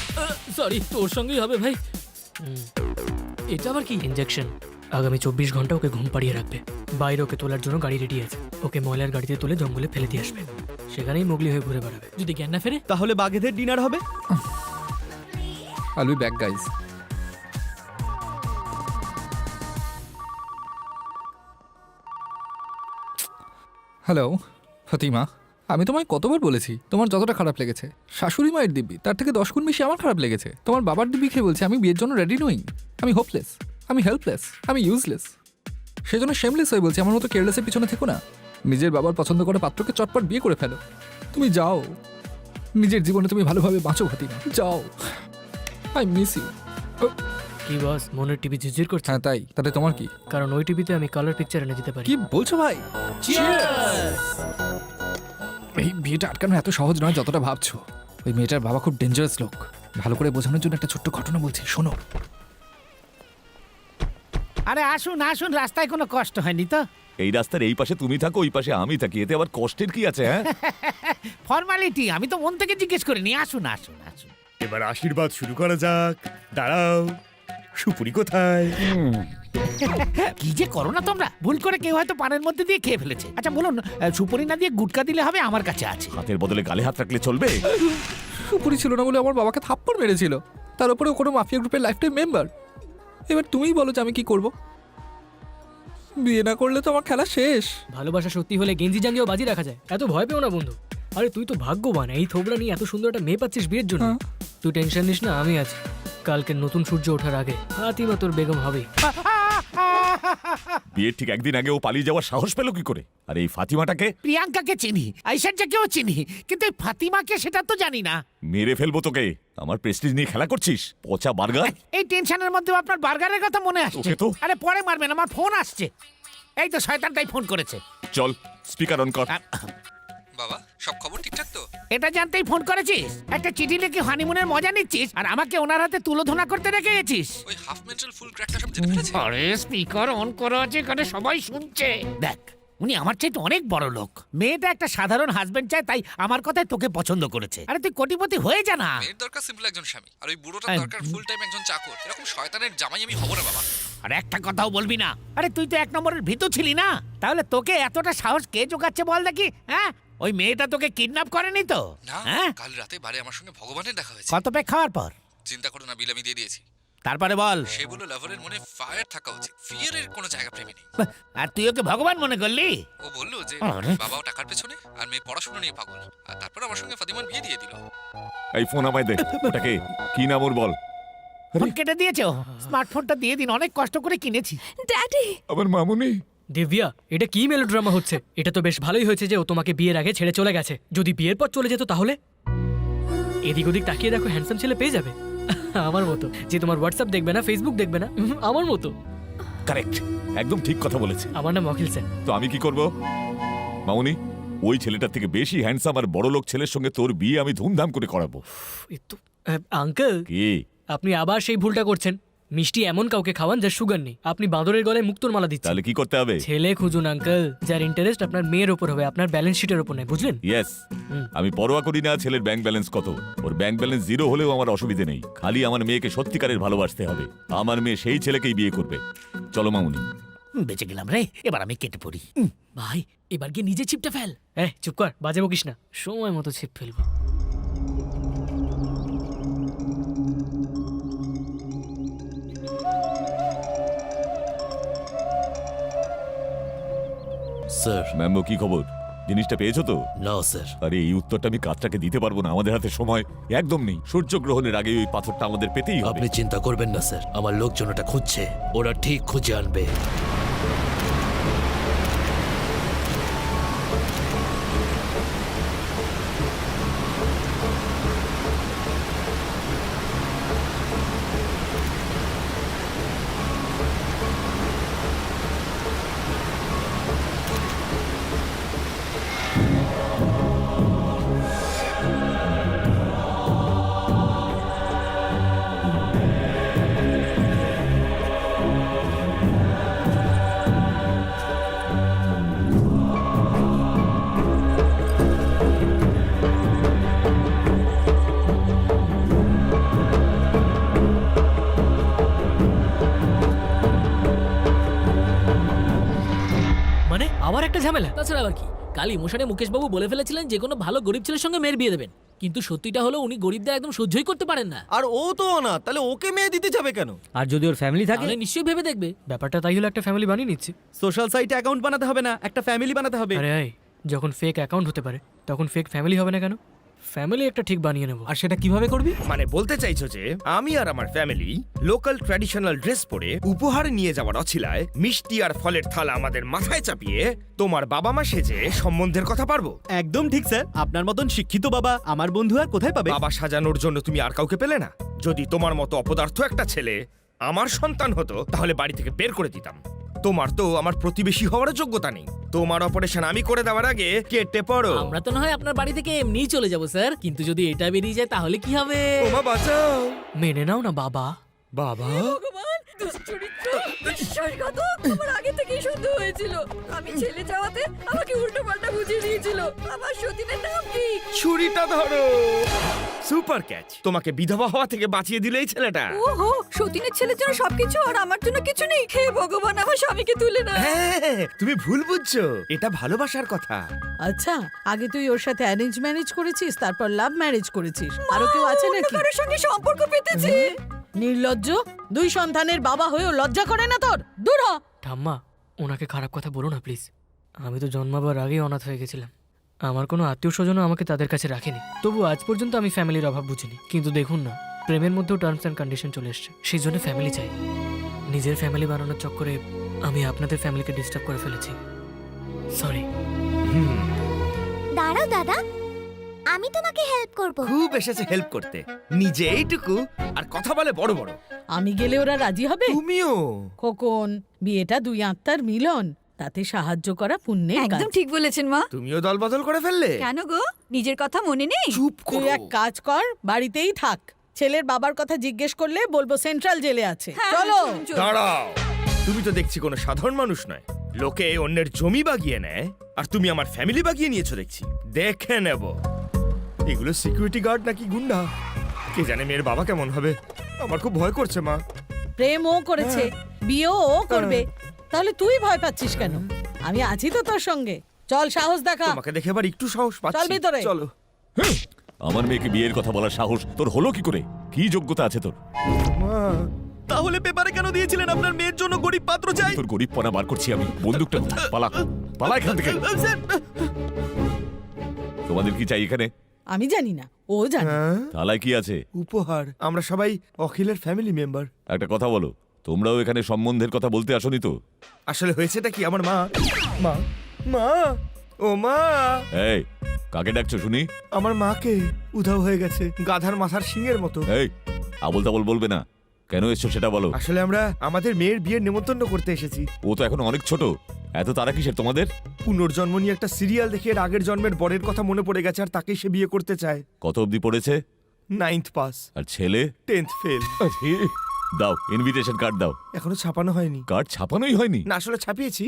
সরি, তোর সঙ্গেই হবে ভাই। এটা আবার কি? ইনজেকশন। আগামী 24 ঘন্টা ওকে ঘুম পাড়িয়ে রাখবে। বাইরে ওকে তোলার জন্য গাড়ি রেডি আছে। ওকে ময়লার গাড়িতে তুলে জঙ্গলে ফেলে দিয়ে আসবে, সেখানেই মোগলি হয়ে ঘুরে বেড়াবে। যদি জ্ঞান না ফেরে তাহলে বাঘেদের ডিনার হবে। I'll be back, guys. Hello Fatima, আমি তোমায় কতবার বলেছি তোমার যতটা খারাপ লেগেছে শাশুড়ি মায়ের দিব্যি তার থেকে 10 গুণ বেশি আমার খারাপ লেগেছে। তোমার বাবার দিব্যি খেয়ে বলছে আমি বিয়ের জন্য রেডি নই, আমি হোপলেস, আমি হেল্পলেস, আমি ইউজলেস। সেই জন্য শেমলেস হয়ে বলছি আমার মতো কেয়ারলেসের পিছনে থেকো না। নিজের বাবার পছন্দ করা পাত্রকে চটপট বিয়ে করে ফেলো। তুমি যাও, নিজের জীবনে তুমি ভালোভাবে বাঁচো ফাতিমা, যাও। I miss you. কি বস, মনের টিভি ঝিরঝির করছে? হ্যাঁ তাই, তাতে তোমার কি? কারণ ওই টিভিতে আমি কালার পিকচার এনে দিতে পারি। কি বলছো ভাই? এই বিয়েটা আটকানো এত সহজ নয় যতটা ভাবছো। ওই মেয়েটার বাবা খুব ডেঞ্জারাস লোক। ভালো করে বোঝানোর জন্য একটা ছোট্ট ঘটনা বলছি, শোনো। আরে আসুন আসুন, রাস্তায় কোনো কষ্ট হয়নি তো? এই রাস্তার এই পাশে তুমি থাকো, ওই পাশে আমি থাকি, এতে আবার কষ্টের কি আছে? হ্যাঁ, ফর্মালিটি, আমি তো মন থেকে জিজ্ঞেস করিনি। আসুন আসুন আসুন। এবার আশীর্বাদ শুরু করা যাক। দাঁড়াও, সুপুরি কোথায়? কি যে করো না তোমরা, ভুল করে কেউ হয়তো পানের মধ্যে দিয়ে খেয়ে ফেলেছে। আচ্ছা বলুন, সুপুরি না দিয়ে গুটকা দিলে হবে? আমার কাছে আছে। হাতের বদলে গালে হাত রাখলে চলবে? সুপুরি ছিল না বলে আমার বাবাকে থাপ্পড় মেরেছিল, তার উপরেও কোনো মাফিয়া গ্রুপের লাইফ টাইম মেম্বার। এবার তুমিই বলো যে আমি কি করব? বিয়ে না করলে তো আমার খেলা শেষ। ভালোবাসা সত্যি হলে গেঞ্জি জাঙ্গিয়েও বাজি রাখা যায়, এত ভয় পেও না বন্ধু। আরে তুই তো ভাগ্যবান, এই থোবড়া নিয়ে এত সুন্দর একটা মেয়ে পাচ্ছিস বিয়ের জন্য। তুই টেনশন নিস না, আমি আছি। কালকে নতুন সূর্য ওঠার আগে ফাতিমা তোর বেগম হবেই। বিয়ের ঠিক একদিন আগে ও পালিয়ে যাওয়ার সাহস পেল কি করে? আর এই ফাতিমাটাকে? প্রিয়াঙ্কাকে চিনি, ঐশ্বর্যাকেও চিনি, কিন্তু এই ফাতিমাকে সেটা তো জানি না। মেরে ফেলবো তোকে। আমার প্রেস্টিজ নিয়ে খেলা করছিস, পচা বার্গার। এই টেনশনের মধ্যে আপনার বার্গারের কথা মনে আসছে। তোকে তো। আরে পরে মারবেন, আমার ফোন আসছে। এই তো শয়তানটাই ফোন করেছে। চল স্পিকার অন কর। বাবা, সব খবর ঠিকঠাক তো? এটা জানতেই ফোন করেছিস? একটা চিঠি লিখে হানিমুনের মজা নিচ্ছিস আর আমাকে ওনার হাতে তুলোধনা করতে রেখে গেছিস। ওই হাফ মেন্টাল ফুল ক্র্যাকটা সব জেনে ফেলেছে। আরে স্পিকার অন করা আছে, এখানে সবাই শুনছে। দেখ, উনি আমার চাইতে অনেক বড় লোক। মেয়েটা একটা সাধারণ হাজবেন্ড চায়, তাই আমার কথাই তোকে পছন্দ করেছে। আরে তুই কোটিপতি হয়ে যা না। মেয়ের দরকার সিম্পল একজন স্বামী, আর ওই বুড়োটার দরকার ফুল টাইম একজন চাকর। এরকম শয়তানের জামাই আমি হব না বাবা। আর একটা কথাও বলবি না। আরে তুই তো 1 নম্বরের ভীতু ছিলি না, তাহলে তোকে এতটা সাহস কে জোগাচ্ছে বল দেখি? হ্যাঁ, ওই মেয়েটা তোকে কিডন্যাপ করেনি তো? হ্যাঁ, কাল রাতে বারে আমার সঙ্গে ভগবানের দেখা হয়েছে। কত পেক খাওয়ার পর? চিন্তা করো না, বিল আমি দিয়ে দিয়েছি। তারপরে বল। সে বলল লাভারের মনে ফায়ার থাকা উচিত, ফিয়ারের কোনো জায়গা প্রেমে নেই। আর তুই ওকে ভগবান মনে করলি? ও বলল যে বাবাও টাকার পেছনে আর মেয়ে পড়াশোনা নিয়ে পাগল, আর তারপর আমার সঙ্গে ফাতিমার বিয়ে দিয়ে দিল। এই ফোন আমায় দে। ওটাকে কি নাম ওর বল? ফোন কেটে দিয়েছো? স্মার্টফোনটা দিয়ে দিন, অনেক কষ্ট করে কিনেছি। ড্যাডি, আমার মামুনি। দিব্যা, এটা কি মেলোড্রামা হচ্ছে? এটা তো বেশ ভালোই হয়েছে যে ও তোমাকে বিয়ের আগে ছেড়ে চলে গেছে। যদি বিয়ের পর চলে যেত তাহলে? এদিক ওদিক তাকিয়ে দেখো, হ্যান্ডসাম ছেলে পেয়ে যাবে আমার মতো, যে তোমার হোয়াটসঅ্যাপ দেখবে না, ফেসবুক দেখবে না। আমার মতো। কারেক্ট, একদম ঠিক কথা বলেছে। আমার নাম অখিল স্যার। তো আমি কি করব? মামুনি, ওই ছেলেটার থেকে বেশি হ্যান্ডসাম আর বড় লোক ছেলের সঙ্গে তোর বিয়ে আমি ধুমধাম করে করাবো। আঙ্কেল, কি আপনি আবার সেই ভুলটা করছেন। মিষ্টি এমন কাউকে খাওয়ান যার সুগার নেই। আপনি বাঁদরের গলায় মুক্তোর মালা দিচ্ছেন। তাহলে কি করতে হবে? ছেলে খুঁজুন আঙ্কেল, যার ইন্টারেস্ট আপনার মেয়ের উপর হবে, আপনার ব্যালেন্স শিটের উপর নেই, বুঝলেন? ইয়েস, আমি পরোয়া করি না ছেলের ব্যাংক ব্যালেন্স কত। ওর ব্যাংক ব্যালেন্স জিরো হলেও আমার অসুবিধে নেই। খালি আমার মেয়েকে সত্যিকারের ভালোবাসতে হবে। আমার মেয়ে সেই ছেলেকেই বিয়ে করবে। চলো মামুনি। বেঁচে গেলাম রে, এবার আমি কেটে পড়ি। ভাই এবার গিয়ে নিজে চিপটা ফেল। চুপ কর, বাজে বকিস না। সময় মতো ছিপ ফেলবো। স্যার। ম্যাম্বো, কি খবর? জিনিসটা পেয়েছো তো? না স্যার। আরে এই উত্তরটা আমি কাজটাকে দিতে পারবো না, আমাদের হাতে সময় একদম নেই। সূর্যগ্রহণের আগে ওই পাথরটা আমাদের পেতেই হবে। আপনি চিন্তা করবেন না স্যার, আমার লোকজন ওটা খুঁজছে, ওরা ঠিক খুঁজে আনবে। মানে আবার একটা ঝামেলা? তাছাড়া আবার কি, কাল ইমোশনে মুকেশবাবু বলে ফেলেছিলেন যে কোনো ভালো গরিব ছেলের সঙ্গে মেয়ের বিয়ে দেবেন, কিন্তু সত্যিটা হলো উনি গরিবদের একদম সহ্যই করতে পারেন না। আর ও তো অনাথ, তাহলে ওকে মেয়ে দিতে যাবে কেন? আর যদি ওর ফ্যামিলি থাকে? তাহলে নিশ্চয়ই ভেবে দেখবে। ব্যাপারটা তাই হলো, একটা ফ্যামিলি বানিয়ে নিচ্ছি। সোশ্যাল সাইটে অ্যাকাউন্ট বানাতে হবে না, একটা ফ্যামিলি বানাতে হবে। আরে যখন ফেক অ্যাকাউন্ট হতে পারে তখন ফেক ফ্যামিলি হবে না কেন? ফ্যামিলি একটা ঠিক বানিয়ে নেব। আর সেটা কিভাবে করবি? মানে বলতে চাইছো যে আমি আর আমার ফ্যামিলি লোকাল ট্র্যাডিশনাল ড্রেস পরে উপহার নিয়ে যাওয়ার অছিলায় মিষ্টি আর ফলের থালা আমাদের মাথায় চাপিয়ে তোমার বাবা মা সেজে সম্বন্ধের কথা পারবো? একদম ঠিক স্যার, আপনার মতন শিক্ষিত বাবা আমার বন্ধু আর কোথায় পাবে? বাবা সাজানোর জন্য তুমি আর কাউকে পেলে না? যদি তোমার মতো অপদার্থ একটা ছেলে আমার সন্তান হতো তাহলে বাড়ি থেকে বের করে দিতাম। তোমার তো আমার প্রতিবেশী হওয়ার যোগ্যতা নেই। তোমার অপারেশন আমি করে দেওয়ার আগে কেটে পড়ো। আমরা তো না হয় আপনার বাড়ি থেকে এমনিই চলে যাব স্যার, কিন্তু যদি এটা বেরিয়ে যায় তাহলে কি হবে? ওমা বাঁচাও। মেনে নাও না বাবা। বাবা, ভগবান, দুশ্চরিত্র, বিশ্বাসঘাতক, আমার আগে থেকেই সন্দেহ হয়েছিল। আমি ছেলে যাওয়াতে আমাকে উল্টো পাল্টা বুঝিয়ে দিয়েছিল। আমার সতীনের নাম কি? ছুরিটা ধরো। Super catch. তোমাকে বিধবা হওয়া থেকে বাঁচিয়ে দিলেই ছেলেটা। ওহো, সতীনের ছেলের জন্য সবকিছু আর আমার জন্য কিছু নেই। হে ভগবান, আমার স্বামীকে তুলে না। হ্যাঁ, তুমি ভুল বুঝছো, এটা ভালোবাসার কথা। আচ্ছা, আগে তুই ওর সাথে অ্যারেঞ্জ ম্যারেজ করেছিস, তারপর লাভ ম্যারেজ করেছিস। আরো কেউ আছে নাকি? কারোর সঙ্গে সম্পর্ক পেতেছে। নির্লজ্জ, 2 সন্তানের বাবা হয়েও লজ্জা করে না তোর? দূর হ। ঠাম্মা, ওনাকে খারাপ কথা বলো না প্লিজ। আমি তো জন্মাবার আগেই অনাথ হয়ে গেছিলাম। আমার কোনো আত্মীয় স্বজনও আমাকে তাদের কাছে রাখেনি। তবু আজ পর্যন্ত আমি ফ্যামিলির অভাব বুঝিনি। কিন্তু দেখুন না, প্রেমের মধ্যেও টার্মস অ্যান্ড কন্ডিশন চলে এসছে। সেই জন্য ফ্যামিলি চাই। নিজের ফ্যামিলি বানানোর চক্করে আমি আপনাদের ফ্যামিলিকে ডিস্টার্ব করে ফেলেছি। সরি। দাঁড়াও দাদা, আমি তোমাকে হেল্প করব। খুব এসেছে হেল্প করতে, নিজে এইটুকু আর কথা বলে বড় বড়। আমি গেলে ওরা রাজি হবে? তুমিও? খোকন, বিয়েটা 2 আত্মার মিলন, তাতে সাহায্য করা পুণ্যের কাজ। একদম ঠিক বলেছেন মা। তুমিও দল বদল করে ফেললে? কেন গো, নিজের কথা মনে নেই? চুপ তুই এক কাজ কর, বাড়িতেই থাক। ছেলের বাবার কথা জিজ্ঞেস করলে বলবো সেন্ট্রাল জেলে আছে। চলো। দাঁড়াও, তুমি তো দেখছি কোনো সাধারণ মানুষ নয়। লোকে অন্যের জমি বাগিয়ে নেয় আর তুমি আমার ফ্যামিলি বাগিয়ে নিয়েছো দেখছি। দেখে নেব এগুলো সিকিউরিটি গার্ড নাকি গুন্ডা, কে জানে মেয়ের বাবা কেমন হবে। আমার খুব ভয় করছে মা। প্রেম ও করেছে, বিয়েও ও করবে, তাহলে তুই ভয় পাচ্ছিস কেন? আমি আছি তো তোর সঙ্গে। চল, সাহস দেখা। তোমাকে দেখে আবার একটু সাহস পাচ্ছি। চল ভিতরে। চলো। আমার মেয়েকে বিয়ের কথা বলার সাহস তোর হলো কি করে? কি যোগ্যতা আছে তোর? মা, তাহলে পেপারে কেন দিয়েছিলেন আপনার মেয়ের জন্য গরিব পাত্র চাই? তোর গরিব পনা বার করছি আমি। বন্দুকটা কোথায়? পালা, পালা এখান থেকে। তোমাদের কি চাই এখানে? আমি জানি না, ও জানে। থালায় কি আছে? উপহার। আমরা সবাই অখিলের ফ্যামিলি মেম্বার। একটা কথা বলো, তোমরাও এখানে সম্বন্ধের কথা বলতে আসনি তো? আসলে হয়েছেটা কি, আমার মা মা মা ও মা। এই, কাকে ডাকছো শুনি? আমার মাকে উধাও হয়ে গেছে, গাধার মাথার শিঙের মতো। এই, আবল তাবল বলবে না। কেন এসছো সেটা বলো। আসলে আমরা আমাদের মেয়ের বিয়ের নেমন্তন্ন করতে এসেছি। ও তো এখন অনেক ছোট, এত তারা কিসের তোমাদের? পুনর্জন্ম নিয়ে একটা সিরিয়াল দেখে এর আগের জন্মের বরের কথা মনে পড়ে গেছে আর তাকেই সে বিয়ে করতে চায়। কত অবধি পড়েছে? 9th pass. আর ছেলে? 10th fail. দাও ইনভিটেশন কার্ড দাও। এখনো ছাপানো হয়নি। কার্ড ছাপানোই হয়নি? না আসলে ছাপিয়েছি,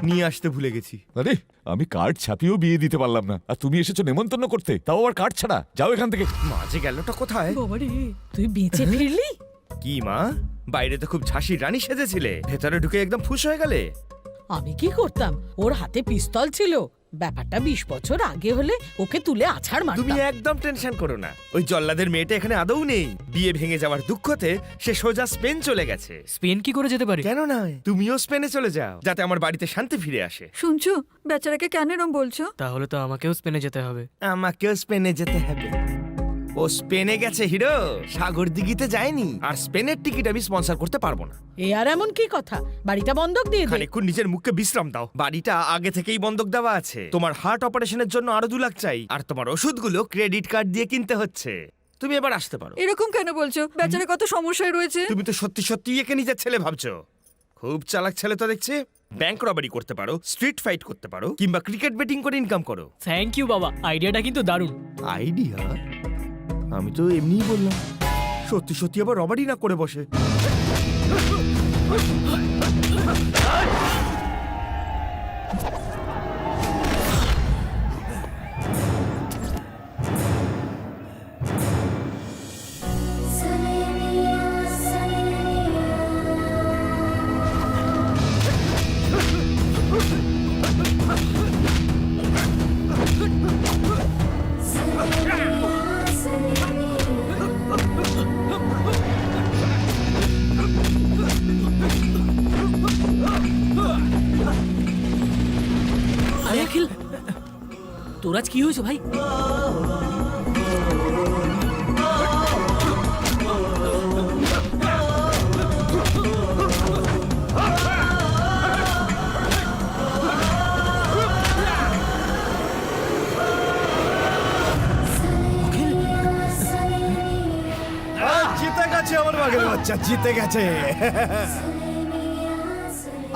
নিয়ে আসতে ভুলে গেছি। আরে আমি কার্ড ছাপিয়েও বিয়ে দিতে পারলাম না, আর তুমি এসেছো নেমন্তন্ন করতে, তাও আবার কার্ড ছাড়া। যাও এখান থেকে। মাঝে গেলটা কোথায়? বাবারে তুই বেঁচে ফিরলি? কি মা, বাইরে তো খুব ঝাঁসির রানী সেজেছিলে, ভেতরে ঢুকে একদম ফুস হয়ে গেলে। আমি কি করতাম? ওর হাতে পিস্তল ছিল। ব্যাপারটা 20 বছর আগে হলে ওকে তুলে আছাড় তুমি মারতাম। একদম টেনশন করো না, ওই জল্লাদের মেয়েটা এখানে আদৌ নেই। বিয়ে ভেঙে যাওয়ার দুঃখতে সে সোজা স্পেন চলে গেছে। স্পেন কি করে যেতে পারে? কেন নয়, তুমিও স্পেনে চলে যাও, যাতে আমার বাড়িতে শান্তি ফিরে আসে। শুনছো বেচারাকে কেন এরম বলছো? তাহলে তো আমাকেও স্পেনে যেতে হবে। আমাকেও স্পেনে যেতে হবে। ও স্পেনে গেছে হিরো, সাগর দিঘিতে যায়নি। আর স্পেনের টিকিট আমি স্পন্সর করতে পারবো না। এ আর এমন কি কথা? বাড়িটা বন্ধক দিয়ে দে। খানিকক্ষণ নিজের মুখকে বিশ্রাম দাও। বাড়িটা আগে থেকেই বন্ধক দেওয়া আছে। তোমার হার্ট অপারেশনের জন্য আরো 2 লাখ চাই, আর তোমার ওষুধগুলো ক্রেডিট কার্ড দিয়ে কিনতে হচ্ছে। তুমি এবার আসতে পারো। এরকম কেন বলছো? বেচারা কত সমস্যায় রয়েছে। তুমি তো সত্যি সত্যি একে নিজের ছেলে ভাবছো। খুব চালাক ছেলে তো দেখছি। ব্যাংক রবারি করতে পারো, স্ট্রিট ফাইট করতে পারো, কিংবা ক্রিকেট বেটিং করে ইনকাম করো। থ্যাংক ইউ বাবা, আইডিয়াটা কিন্তু দারুণ। আইডিয়া? আমি তো এমনিই বললাম, সত্যি সত্যি আবার রবারি না করে বসে। আরে অখিল, তোর আজ কি হয়েছে ভাই? জিতে গেছে আমার বাঘের বাচ্চা, জিতে গেছে।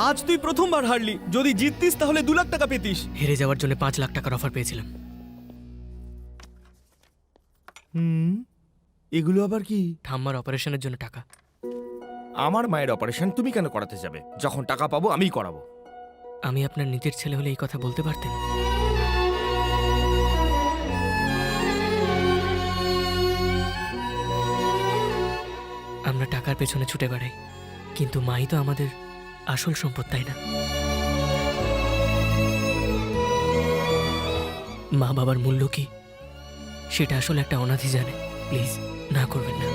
আজ তুই প্রথমবার হারলি, যদি জিততিস তাহলে 2 লাখ টাকা পেতিস। হেরে যাওয়ার জন্য 5 লাখ টাকার অফার পেয়েছিলাম। এগুলো আবার কি? ঠাম্মার অপারেশনের জন্য টাকা। আমার মায়ের অপারেশন তুমি কেন করাতে যাবে? যখন টাকা পাবো আমিই করাবো। আমি আপনার নিজের ছেলে হলে এই কথা বলতে পারতেন। আমরা টাকার পেছনে ছুটে বেড়াই, কিন্তু মাই তো আমাদের আসল সম্পদ, তাই না? মা বাবার মূল্য কি সেটা আসলে একটা অনাথই জানে। প্লিজ না করবেন না।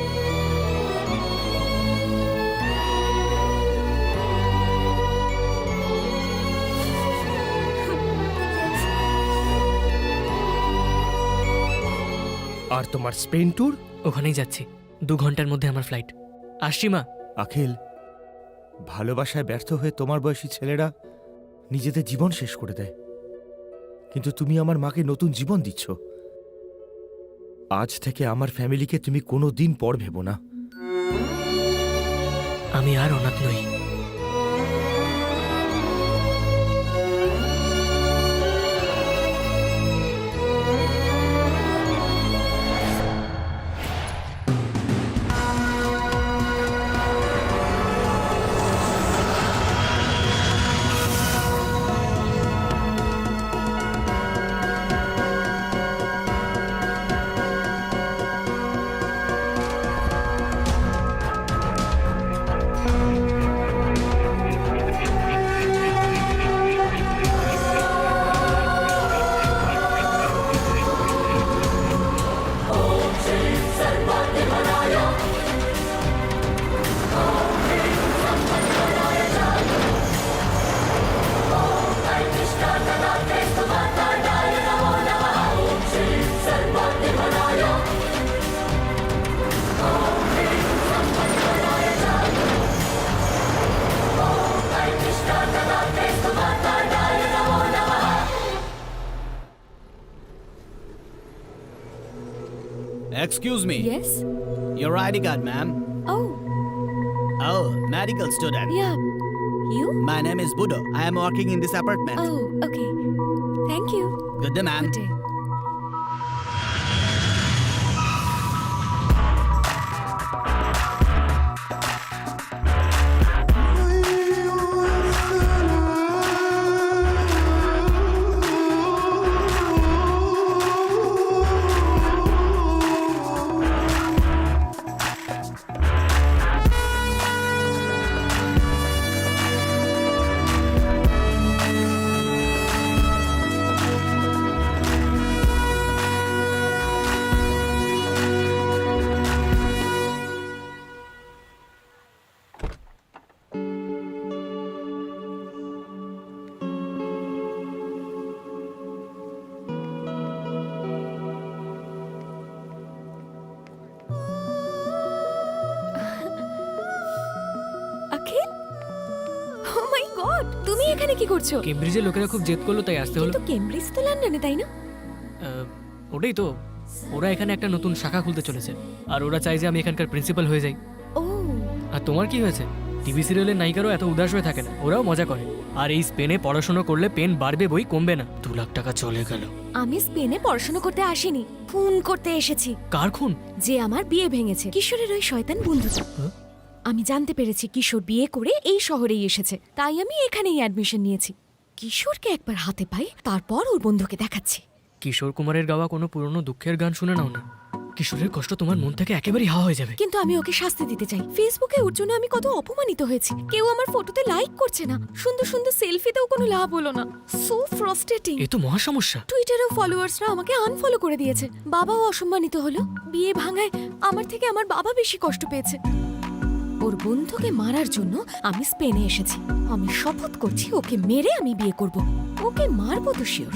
আর তোমার স্পেন ট্যুর? ওখানেই যাচ্ছি, 2 ঘন্টার মধ্যে আমার ফ্লাইট। আসছি মা। আখিল, ভালোবাসায় ব্যর্থ হয়ে তোমার বয়সী ছেলেরা নিজেদের জীবন শেষ করে দেয়, কিন্তু তুমি আমার মাকে নতুন জীবন দিচ্ছ। আজ থেকে আমার ফ্যামিলিকে তুমি কোনো দিন পর ভেবো না। আমি আর অনাথ নই। Excuse me. Yes? Your ID card, ma'am. Oh, Oh, medical student. Yeah. You? My name is Buddha. I am working in this apartment. Oh, okay. Thank you. Good day, ma'am. Good day. Akhil? Oh my God! তুমি এখানে কি করছো? কেমব্রিজের লোকেরা খুব জেদ করলো তাই আসতে হলো। কিন্তু কেমব্রিজ তো লন্ডনে, তাই না? ওটাই তো, ওরা এখানে একটা নতুন শাখা খুলতে চলেছে আর ওরা চাই যে আমি এখানকার প্রিন্সিপাল হয়ে যাই। ও, আর তোমার কি হয়েছে? টিভি সিরিয়ালের নায়িকারও এত উদাস হয়ে থাকে না, ওরাও মজা করে। আর এই স্পেনে পড়াশোনা করলে পেন বাড়বে বই কমবে না। 2 লাখ টাকা চলে গেল। আমি স্পেনে পড়াশোনা করতে আসিনি, খুন করতে এসেছি। কার খুন? যে আমার বিয়ে ভেঙেছে, কিশোরের ওই শয়তান বন্ধুটা। আমি জানতে পেরেছি কিশোর বিয়ে করে এই শহরেই এসেছে, তাই আমি এখানেই অ্যাডমিশন নিয়েছি। কিশোরকে একবার হাতে পাই, তারপর ওর বন্ধুকে দেখাচ্ছি। কিশোর কুমারের গাওয়া কোনো পুরনো দুঃখের গান শুনে নাও না, কিশোরের কষ্ট তোমার মন থেকে একেবারেই হাওয়া হয়ে যাবে। কিন্তু আমি ওকে শাস্তি দিতে চাই। ফেসবুকে ওর জন্য আমি কত অপমানিত হয়েছি। কেউ আমার ফটোতে লাইক করছে না, সুন্দর সুন্দর সেলফিতেও কোনো লাভ হলো না। So frustrating. এ তো মহা সমস্যা। টুইটারেও ফলোয়ার্সরা আমাকে আনফলো করে দিয়েছে। বাবাও অসম্মানিত হলো। বিয়ে ভাঙায় আমার থেকে আমার বাবা বেশি কষ্ট পেয়েছে। ওর বন্ধুকে মারার জন্য আমি স্পেনে এসেছি। আমি শপথ করছি ওকে মেরে আমি বিয়ে করব। ওকে মারবো তো শিওর,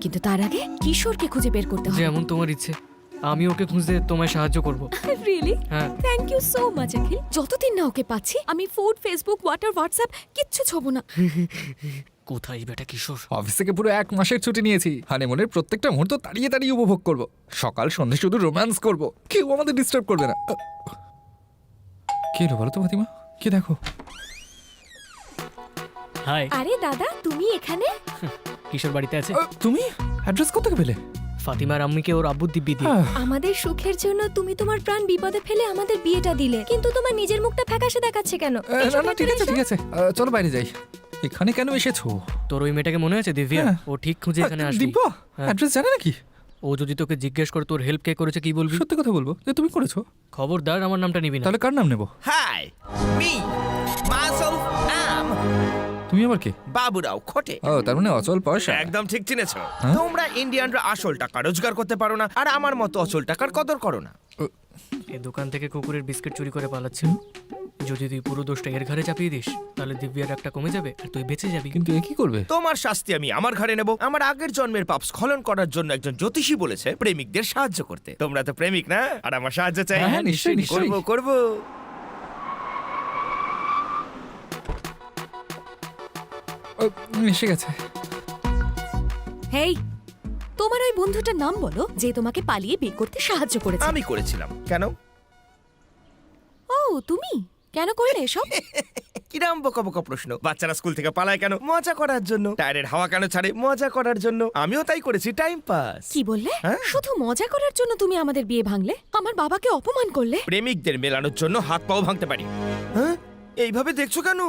কিন্তু তার আগে কিশোরকে খুঁজে বের করতে হবে। যেমন তোমার ইচ্ছে, আমি ওকে খুঁজতে তোমায় সাহায্য করব। রিয়েলি? হ্যাঁ। থ্যাংক ইউ সো মাচ অখিল। যতদিন না ওকে পাচ্ছি আমি ফুড, ফেসবুক, হোয়াটসঅ্যাপ কিচ্ছু ছবো না। কোথায় বেটা কিশোর? অফিস থেকে পুরো 1 মাসের ছুটি নিয়েছি। হানিমুনের প্রত্যেকটা মুহূর্ত তাড়িয়ে তাড়িয়ে উপভোগ করব। সকাল সন্ধ্যে শুধু রোম্যান্স করব, কেউ আমাদের ডিস্টার্ব করবে না। কি হলো বলো তো ফাতিমা? কি দেখো? হাই। আরে দাদা, তুমি এখানে? কিশোর বাড়িতে আছে। তুমি অ্যাড্রেস কোথা পেলে? ফাতিমার আম্মিকে ওর আব্বুর দিব্যি দিয়ে। আমাদের সুখের জন্য তুমি তোমার প্রাণ বিপদে ফেলে আমাদের বিয়েটা দিলে, কিন্তু তোমার নিজের মুখটা ফ্যাকাশে দেখাচ্ছে কেন? না না, ঠিক আছে ঠিক আছে, চলো বাইরে যাই। এখানে কেন এসেছো? তোর ওই মেয়েটাকে মনে আছে দিব্যা? ও ঠিক খুঁজে এখানে আসবে। দিব্যা অ্যাড্রেস জানে নাকি? ও যদি তোকে জিজ্ঞেস করে তোর হেল্প কে করেছে কি বলবি? সত্যি কথা বলবো যে তুমি করেছো। খবরদার আমার নামটা নিবি না। তাহলে কার নাম নেব? হাই, মি মাইসেলফ অ্যাম তুমি আবার কে? বাবুরাও খোটে। ও, তার মানে অচল পয়সা। একদম ঠিক চিনেছো। তোমরা ইন্ডিয়ানরা আসল টাকা রোজগার করতে পারো না, আর আমার মতো অচল টাকার কদর করো না। এই দোকান থেকে কুকুরের বিস্কিট চুরি করে পালাচ্ছিল। যদি তুই পুরো দোষটা এর ঘরে চাপিয়ে দিস তাহলে দিব্যার একটা কমে যাবে আর তুই বেঁচে যাবি। কিন্তু এ কি করবে? তোমার শাস্তি আমি আমার ঘাড়ে নেব। আমার আগের জন্মের পাপ স্খলন করার জন্য একজন জ্যোতিষী বলেছে প্রেমিকদের সাহায্য করতে। তোমরা তো প্রেমিক না, আর আমার সাহায্য চাই। হ্যাঁ, নিশ্চয়ই নিশ্চয়ই করব। এসে গেছে। হেই, তোমার ওই বন্ধুটার নাম বলো যে তোমাকে পালিয়ে বিয়ে করতে সাহায্য করেছে। আমি করেছিলাম। কেন? ও, তুমি কেন করলে এসব? কিরাম বোকা বোকা প্রশ্ন। বাচ্চারা স্কুল থেকে পালায় কেন? মজা করার জন্য। টায়ারের হাওয়া কেন ছাড়ে? মজা করার জন্য। আমিও তাই করেছি, টাইম পাস। কি বললে? শুধু মজা করার জন্য তুমি আমাদের বিয়ে ভাঙলে, আমার বাবাকে অপমান করলে। প্রেমিকদের মেলানোর জন্য হাত পাও ভাঙতে পারি। হ্যাঁ, এইভাবে দেখছো কেন?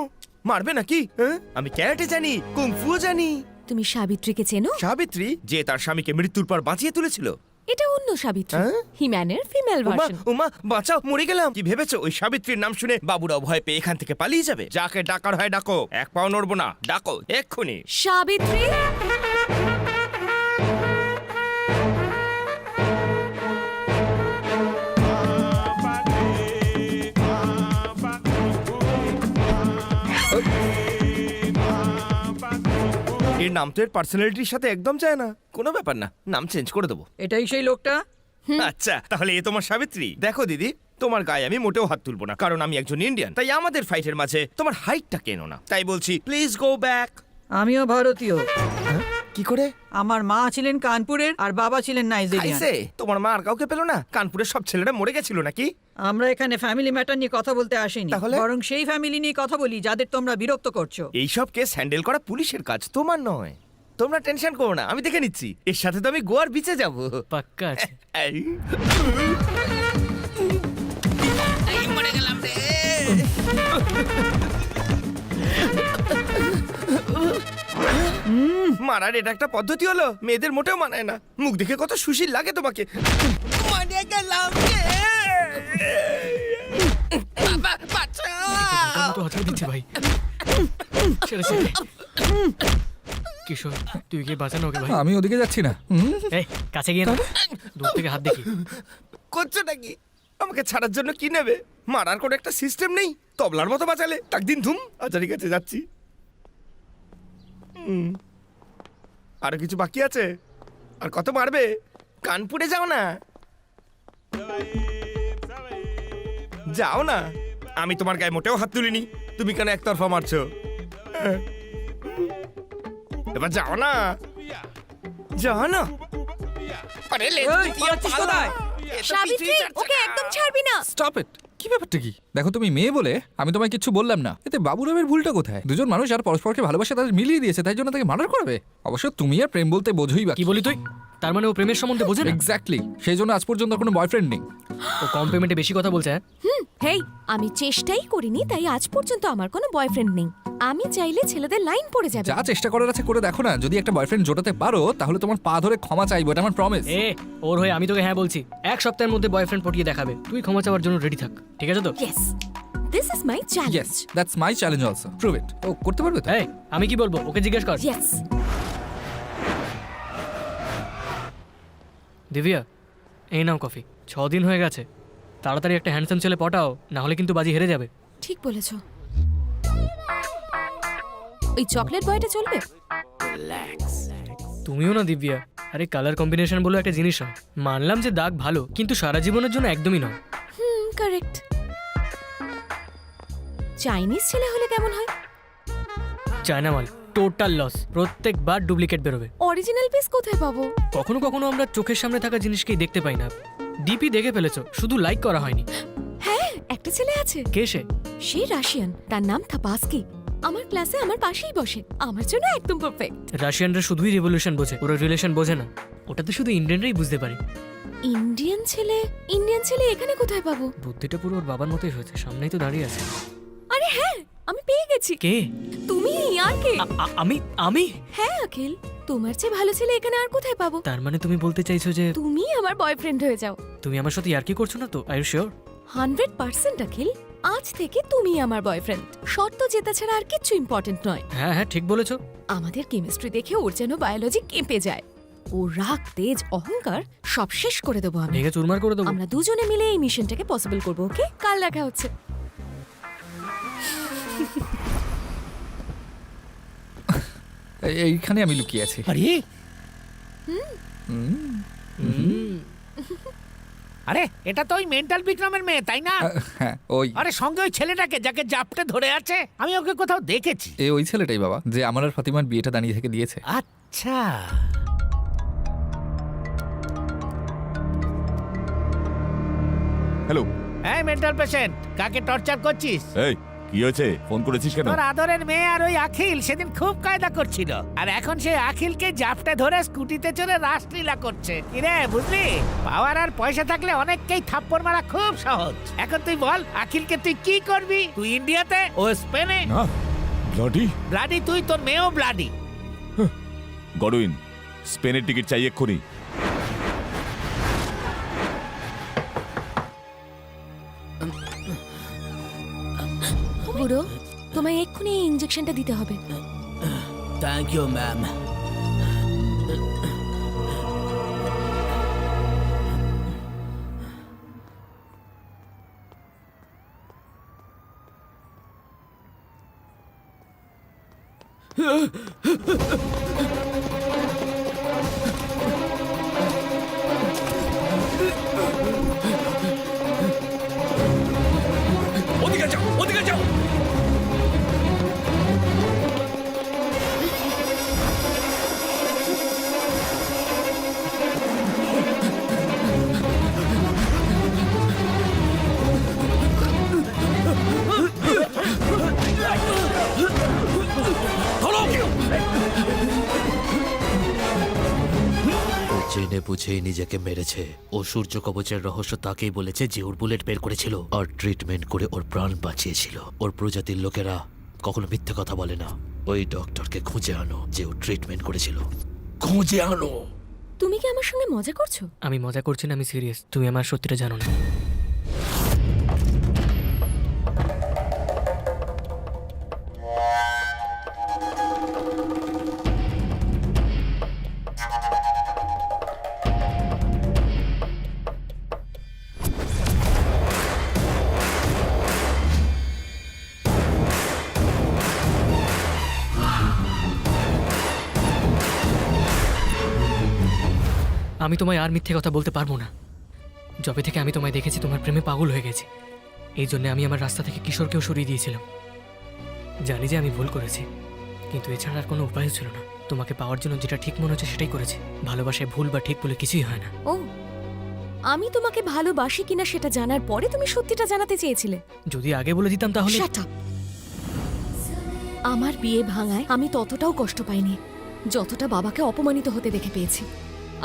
মারবে নাকি? হ্যাঁ, আমি ক্যারাটে জানি, কুংফুও জানি। তুমি সাবিত্রীকে চেনো? সাবিত্রী, যে তার স্বামীকে মৃত্যুর পর বাঁচিয়ে তুলেছিল। এটা অন্য সাবিত্রী, হিম্যানের ফিমেল উমা ভার্সন। উমা, বাঁচাও, মরে গেলাম। কি ভেবেছো ওই সাবিত্রীর নাম শুনে বাবুরাও ভয় পেয়ে এখান থেকে পালিয়ে যাবে? যাকে ডাকার হয় ডাকো, 1 পাও নড়বো না, ডাকো এক্ষুনি। সাবিত্রী, এর নাম তো এর পার্সোনালিটির সাথে একদম যায় না। কোনো ব্যাপার না, নাম চেঞ্জ করে দেবো। এটাই সেই লোকটা? আচ্ছা, তাহলে এ তোমার সাবিত্রী। দেখো দিদি, তোমার গায়ে আমি মোটেও হাত তুলবো না, কারণ আমি একজন ইন্ডিয়ান। তাই আমাদের ফাইটের মাঝে তোমার হাইটটা কেনো না। তাই বলছি, প্লিজ গো ব্যাক। আমিও ভারতীয়। কি করে? আমার মা ছিলেন কানপুরের আর বাবা ছিলেন নাইজেরিয়ান। খাইছে? তোমার মা আর কাউকে পেলো না? কানপুরের সব ছেলেরা মরে গেছিল নাকি? আমরা এখানে ফ্যামিলি ম্যাটার নিয়ে কথা বলতে আসিনি, তাহলে? বরং সেই ফ্যামিলি নিয়ে কথা বলি যাদের তোমরা বিরক্ত করছো। এইসব কেস হ্যান্ডেল করা পুলিশের কাজ, তোমার নয়। তোমরা টেনশন করো না, আমি দেখে নিচ্ছি। এর সাথে তো আমি গোয়ার বিচে যাব। পাক্কা আছে। মারার এটা একটা পদ্ধতি হলো? মেয়েদের মোটেও মানায় না। মুখ দেখে কত সুশীল লাগে তোমাকে। মানে গেলাম রে। বাবা বাঁচাও। তো হাতিয়ে দিচ্ছে ভাই। ছেড়ে ছেড়ে। কিশোর তুই গিয়ে বাঁচানো ওকে ভাই। আমি ওদিকে যাচ্ছি না। এই কাছে গিয়ে না, দূর থেকে হাত দেখি। করছো নাকি? আমাকে ছাড়ার জন্য কি নেবে? মারার কোনো একটা সিস্টেম নেই? তবলার মতো বাঁচালে তাক দিন ধুম। আচারি কাছে যাচ্ছি। আরো কিছু বাকি আছে? আর কত মারবে? কানপুরে যাও না, যাও না। আমি তোমার গায়ে মোটেও হাত তুলিনি, তুমি কেন একতরফা মারছো? এবার যাও না, যাও না। আরে সাবিত্রী, ওকে একদম ছাড়বি না। Stop it. কি ব্যাপারটা কি? দেখো তুমি মেয়ে বলে আমি তোমায় কিছু বললাম না, এতে বাবুরামের ভুলটা কোথায়? দুজন মানুষ আর পরস্পরকে ভালোবাসে তাদের মিলিয়ে দিয়েছে, তাই জন্য তাকে মার্ডার করবে? অবশ্য তুমি আর প্রেম বলতে বোঝোই বা কি বলি তুই? তার মানে ও প্রেমের সম্বন্ধে বোঝে না? এক্স্যাক্টলি, সেই জন্য আজ পর্যন্ত কোনো বয়ফ্রেন্ড নেই। ও কম পেমেন্টে বেশি কথা বলছে। হেই, আমি চেষ্টাই করিনি, তাই আজ পর্যন্ত আমার কোনো বয়ফ্রেন্ড নেই। আমি চাইলে ছেলেদের লাইন পড়ে যাবে। যা চেষ্টা করার আছে করে দেখো না, যদি একটা বয়ফ্রেন্ড জোটাতে পারো তাহলে তোমার পা ধরে ক্ষমা চাইবো, এটা আমার প্রমিস। এ ওর হয়ে আমি তোকে হ্যাঁ বলছি, এক সপ্তাহের মধ্যে বয়ফ্রেন্ড পটিয়ে দেখাবে। তুই ক্ষমা চাওয়ার জন্য রেডি থাক, ঠিক আছে তো? Yes, this is my challenge. Yes, that's my challenge also. Prove it. ও করতে পারবে তো? এই আমি কি বলবো ওকে জিজ্ঞেস কর। ইয়েস। দিব্যা, এই নাও কফি। 6 দিন হয়ে গেছে, তাড়াতাড়ি একটা হ্যান্ডসাম ছেলে পটাও, না হলে কিন্তু বাজি হেরে যাবে। ঠিক বলেছ। ওই চকলেট বয়টা চলবে? তুমিও না দিব্যা, আরে কালার কম্বিনেশন বলে একটা জিনিস হয়। মানলাম যে দাগ ভালো, কিন্তু সারা জীবনের জন্য একদমই নয়। কারেক্ট। চাইনিজ ছেলে হলে কেমন হয়? চায়না মাল টোটাল লস, প্রত্যেকবার ডুপ্লিকেট বেরোবে। অরিজিনাল পিস কোথায় পাবো? কখনো কখনো আমরা চোখের সামনে থাকা জিনিসকেই দেখতে পাই না। ডিপি দেখে ফেলেছো, শুধু লাইক করা হয়নি। হ্যাঁ, একটা ছেলে আছে। কে সে? সে রাশিয়ান, তার নাম থাপাস্কি। আমার ক্লাসে আমার পাশেই বসে, আমার জন্য একদম পারফেক্ট। রাশিয়ানরা শুধুই রেভলিউশন বোঝে, ওরা রিলেশন বোঝে না। ওটা তো শুধু ইন্ডিয়ানরাই বুঝতে পারে। ইন্ডিয়ান ছেলে এখানে কোথায় পাবো? বুদ্ধিটা পুরো ওর বাবার মতোই হয়েছে, সামনেই তো দাঁড়িয়ে আছে। আরে হ্যাঁ, আমি পেয়ে গেছি। কে? তুমি। আর কে? আমি? হ্যাঁ অখিল, তোমার চেয়ে ভালো ছেলে এখানে আর কোথায় পাবো? তার মানে তুমি বলতে চাইছো যে তুমি আমার বয়ফ্রেন্ড হয়ে যাও। তুমি আমার সাথে ইয়ার্কি করছো না তো? Are you sure? 100% অখিল, আজ থেকে তুমি আমার বয়ফ্রেন্ড। শর্ত জেতা ছাড়া আর কিচ্ছু ইম্পর্টেন্ট নয়। হ্যাঁ হ্যাঁ ঠিক বলেছো। আমাদের কেমিস্ট্রি দেখে ওর যেন বায়োলজি কেঁপে যায়। ও রাগ, তেজ, অহংকার সব শেষ করে দেবো আমি। ভেঙে চুরমার করে দেবো। আমরা দুজনে মিলে এই মিশনটাকে পসিবল করবো। ওকে, কাল দেখা হচ্ছে। এইখানে আমি লুকিয়ে আছি। আরে আরে এটা তো ওই মেন্টাল বিক্রমের মেয়ে, তাই না? হ্যাঁ ওই। আরে সঙ্গে ওই ছেলেটাকে যাকে জাপটে ধরে আছে, আমি ওকে কোথাও দেখেছি। ওই ছেলেটাই বাবা, যে আমার আর ফাতিমার বিয়েটা দাঁড়িয়ে থেকে দিয়েছে। আচ্ছা, হ্যালো। হ্যাঁ মেন্টাল পেশেন্ট, কাকে টর্চার করছিস? এই কি হয়েছে? ফোন করেছিস কেন? তোর আদরের মেয়ে আর ওই আখিল সেদিন খুব কায়দা করছিল, আর এখন সে আখিলকে জাপটে ধরে স্কুটিতে চড়ে রাসলীলা করছে। কিরে বুঝলি, পাওয়ার আর পয়সা থাকলে অনেককেই থাপ্পড় মারা খুব সহজ। এখন তুই বল, আখিলকে তুই কি করবি? তুই ইন্ডিয়াতে, ও স্পেনে। না ব্লাডি। ব্লাডি তুই, তোর মেয়েও ব্লাডি। গডউইন, স্পেনের টিকিট চাই এক্ষুনি। বুড়ো, তোমায় এক্ষুনি এই ইনজেকশনটা দিতে হবে। Thank you ma'am. ওদিকে যাও, ওদিকে যাও। বুঝেই নিজেকে মেরেছে। ও সূর্য কবচের রহস্য তাকেই বলেছে যে ওর বুলেট বের করেছিল আর ট্রিটমেন্ট করে ওর প্রাণ বাঁচিয়েছিল। ওর প্রজাতির লোকেরা কখনো মিথ্যে কথা বলে না। ওই ডক্টরকে খুঁজে আনো যে ও ট্রিটমেন্ট করেছিল, খুঁজে আনো। তুমি কি আমার সঙ্গে মজা করছো? আমি মজা করছি না, আমি সিরিয়াস। তুমি আমার সত্যিটা জানো না। আমি তোমায় আর মিথ্যে কথা বলতে পারবো না। যবে থেকে আমি তোমায় দেখেছি তোমার প্রেমে পাগল হয়ে গেছি। এই জন্য আমি আমার রাস্তা থেকে কিশোরকেও সরিয়ে দিয়েছিলাম। জানি যে আমি ভুল করেছি, কিন্তু এছাড়া আর কোনো উপায় ছিল না। তোমাকে পাওয়ার জন্য যেটা ঠিক মনে হচ্ছে সেটাই করেছি। ভালোবাসায় ভুল বা ঠিক বলে কিছুই হয় না। ও, আমি তোমাকে ভালোবাসি কিনা সেটা জানার পরে তুমি সত্যিটা জানাতে চেয়েছিলে। যদি আগে বলে দিতাম তাহলে। Shut up! আমার বিয়ে ভাঙায় আমি ততটাও কষ্ট পাইনি যতটা বাবাকে অপমানিত হতে দেখে পেয়েছি।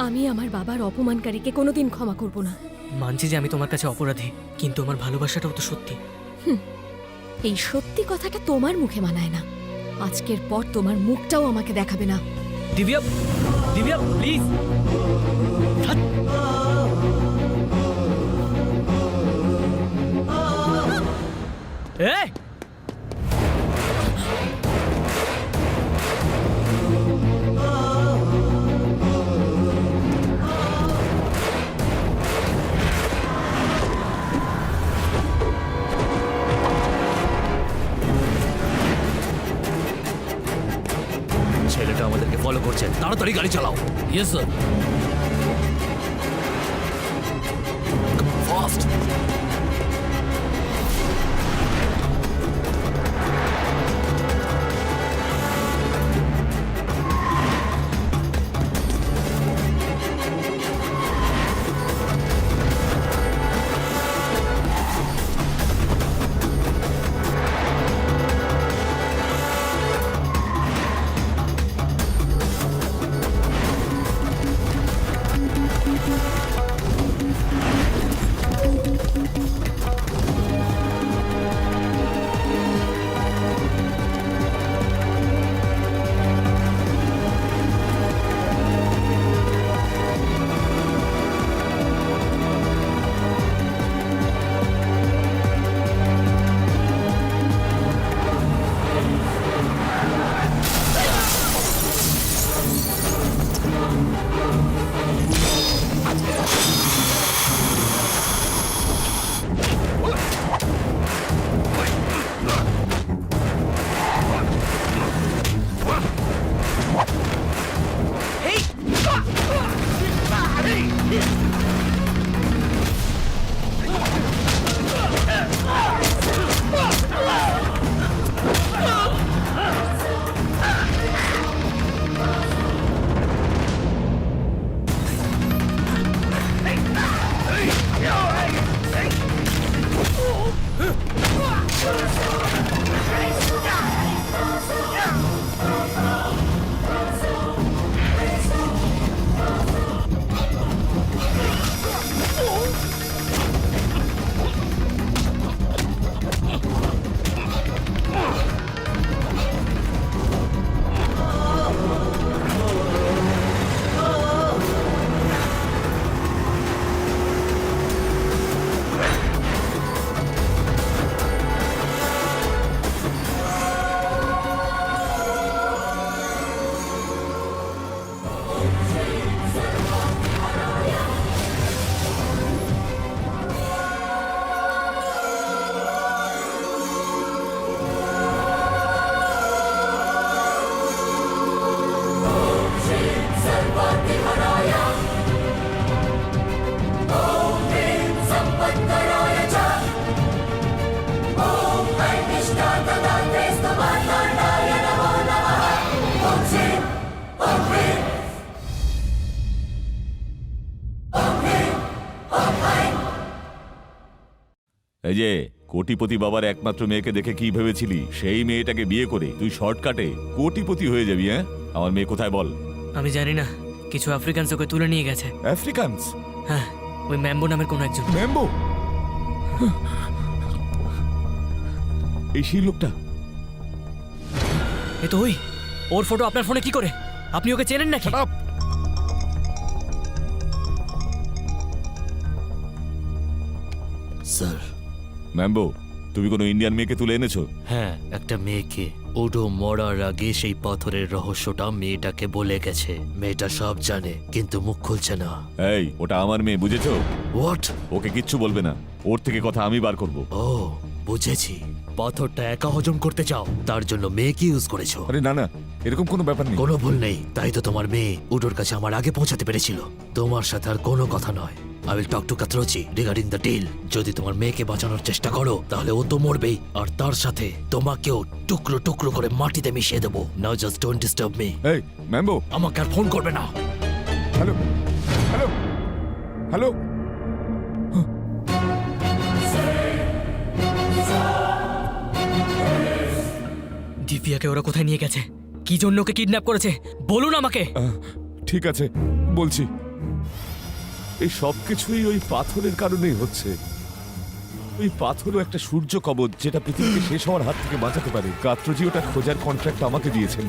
আমি আমার বাবার অপমানকারীকে কোনোদিন ক্ষমা করব না। মানছি যে আমি তোমার কাছে অপরাধী, কিন্তু আমার ভালোবাসাটাও তো সত্যি। এই সত্যি কথাটা তোমার মুখে মানায় না। আজকের পর তোমার মুখটাও আমাকে দেখাবে না। দিব্যা, দিব্যা প্লিজ। এই ছেলেটা আমাদেরকে ফলো করছে, তাড়াতাড়ি গাড়ি চালাও। Yes sir. ফাস্ট। এই যে কোটিপতি বাবার একমাত্র মেয়েকে দেখে কি ভেবেছিলি সেই মেয়েটাকে বিয়ে করে তুই শর্টকাটে কোটিপতি হয়ে যাবি? হ্যাঁ, আমার মেয়ে কোথায় বল? আমি জানি না, কিছু আফ্রিকানস ওকে তুলে নিয়ে গেছে। আফ্রিকানস? হ্যাঁ, ওই ম্যাম্বো নামের কোনো একজন। ম্যাম্বো? এই সেই লোকটা? এ তো ওই। ওর ফটো আপনার ফোনে কি করে? আপনি ওকে চেনেন নাকি? স্যার। ম্যাম্বো, তুমি কোনো ইন্ডিয়ান মেয়েকে তুলে এনেছো? হ্যাঁ, একটা মেয়েকে। ওডো মরার আগে সেই পাথরের রহস্যটা মেয়েটাকে বলে গেছে। মেয়েটা সব জানে কিন্তু মুখ খুলছে না। এই, ওটা আমার মেয়ে, বুঝেছো? হোয়াট? ওকে কিচ্ছু বলবে না, ওর থেকে কথা আমি বার করব। ও, বুঝেছি। পাথরটা একা হজম করতে চাও, তার জন্য মেয়েকে ইউজ করেছো। আরে না না, এরকম কোনো ব্যাপার নেই। কোনো ভুল নেই, তাই তো তোমার মেয়ে উডোর কাছে আমার আগে পৌঁছাতে পেরেছিল। তোমার সাথে আর কোনো কথা নয়। I will talk to Quattrocchi regarding the deal. যদি তোমার মেয়েকে বাঁচানোর চেষ্টা করো তাহলে ও তো মরবেই, আর তার সাথে তোমাকেও টুকরো টুকরো করে মাটিতে মিশিয়ে দেবো। নাও জাস্ট ডোন্ট ডিস্টার্ব মি। এই ম্যাম্বো, আমাকে আর ফোন করবে না। Hello hello hello. দিব্যাকে ওরা কোথায় নিয়ে গেছে? কি জন্য ওকে কিডন্যাপ করেছে বলুন আমাকে। ঠিক আছে, বলছি। এই সব কিছুই ওই পাথরের কারণেই হচ্ছে। ওই পাথরও একটা সূর্য কবচ, যেটা পৃথিবীকে শেষ হওয়ার হাত থেকে বাঁচাতে পারে। কাত্রজি ওটা খোঁজার কন্ট্রাক্ট আমাকে দিয়েছেন,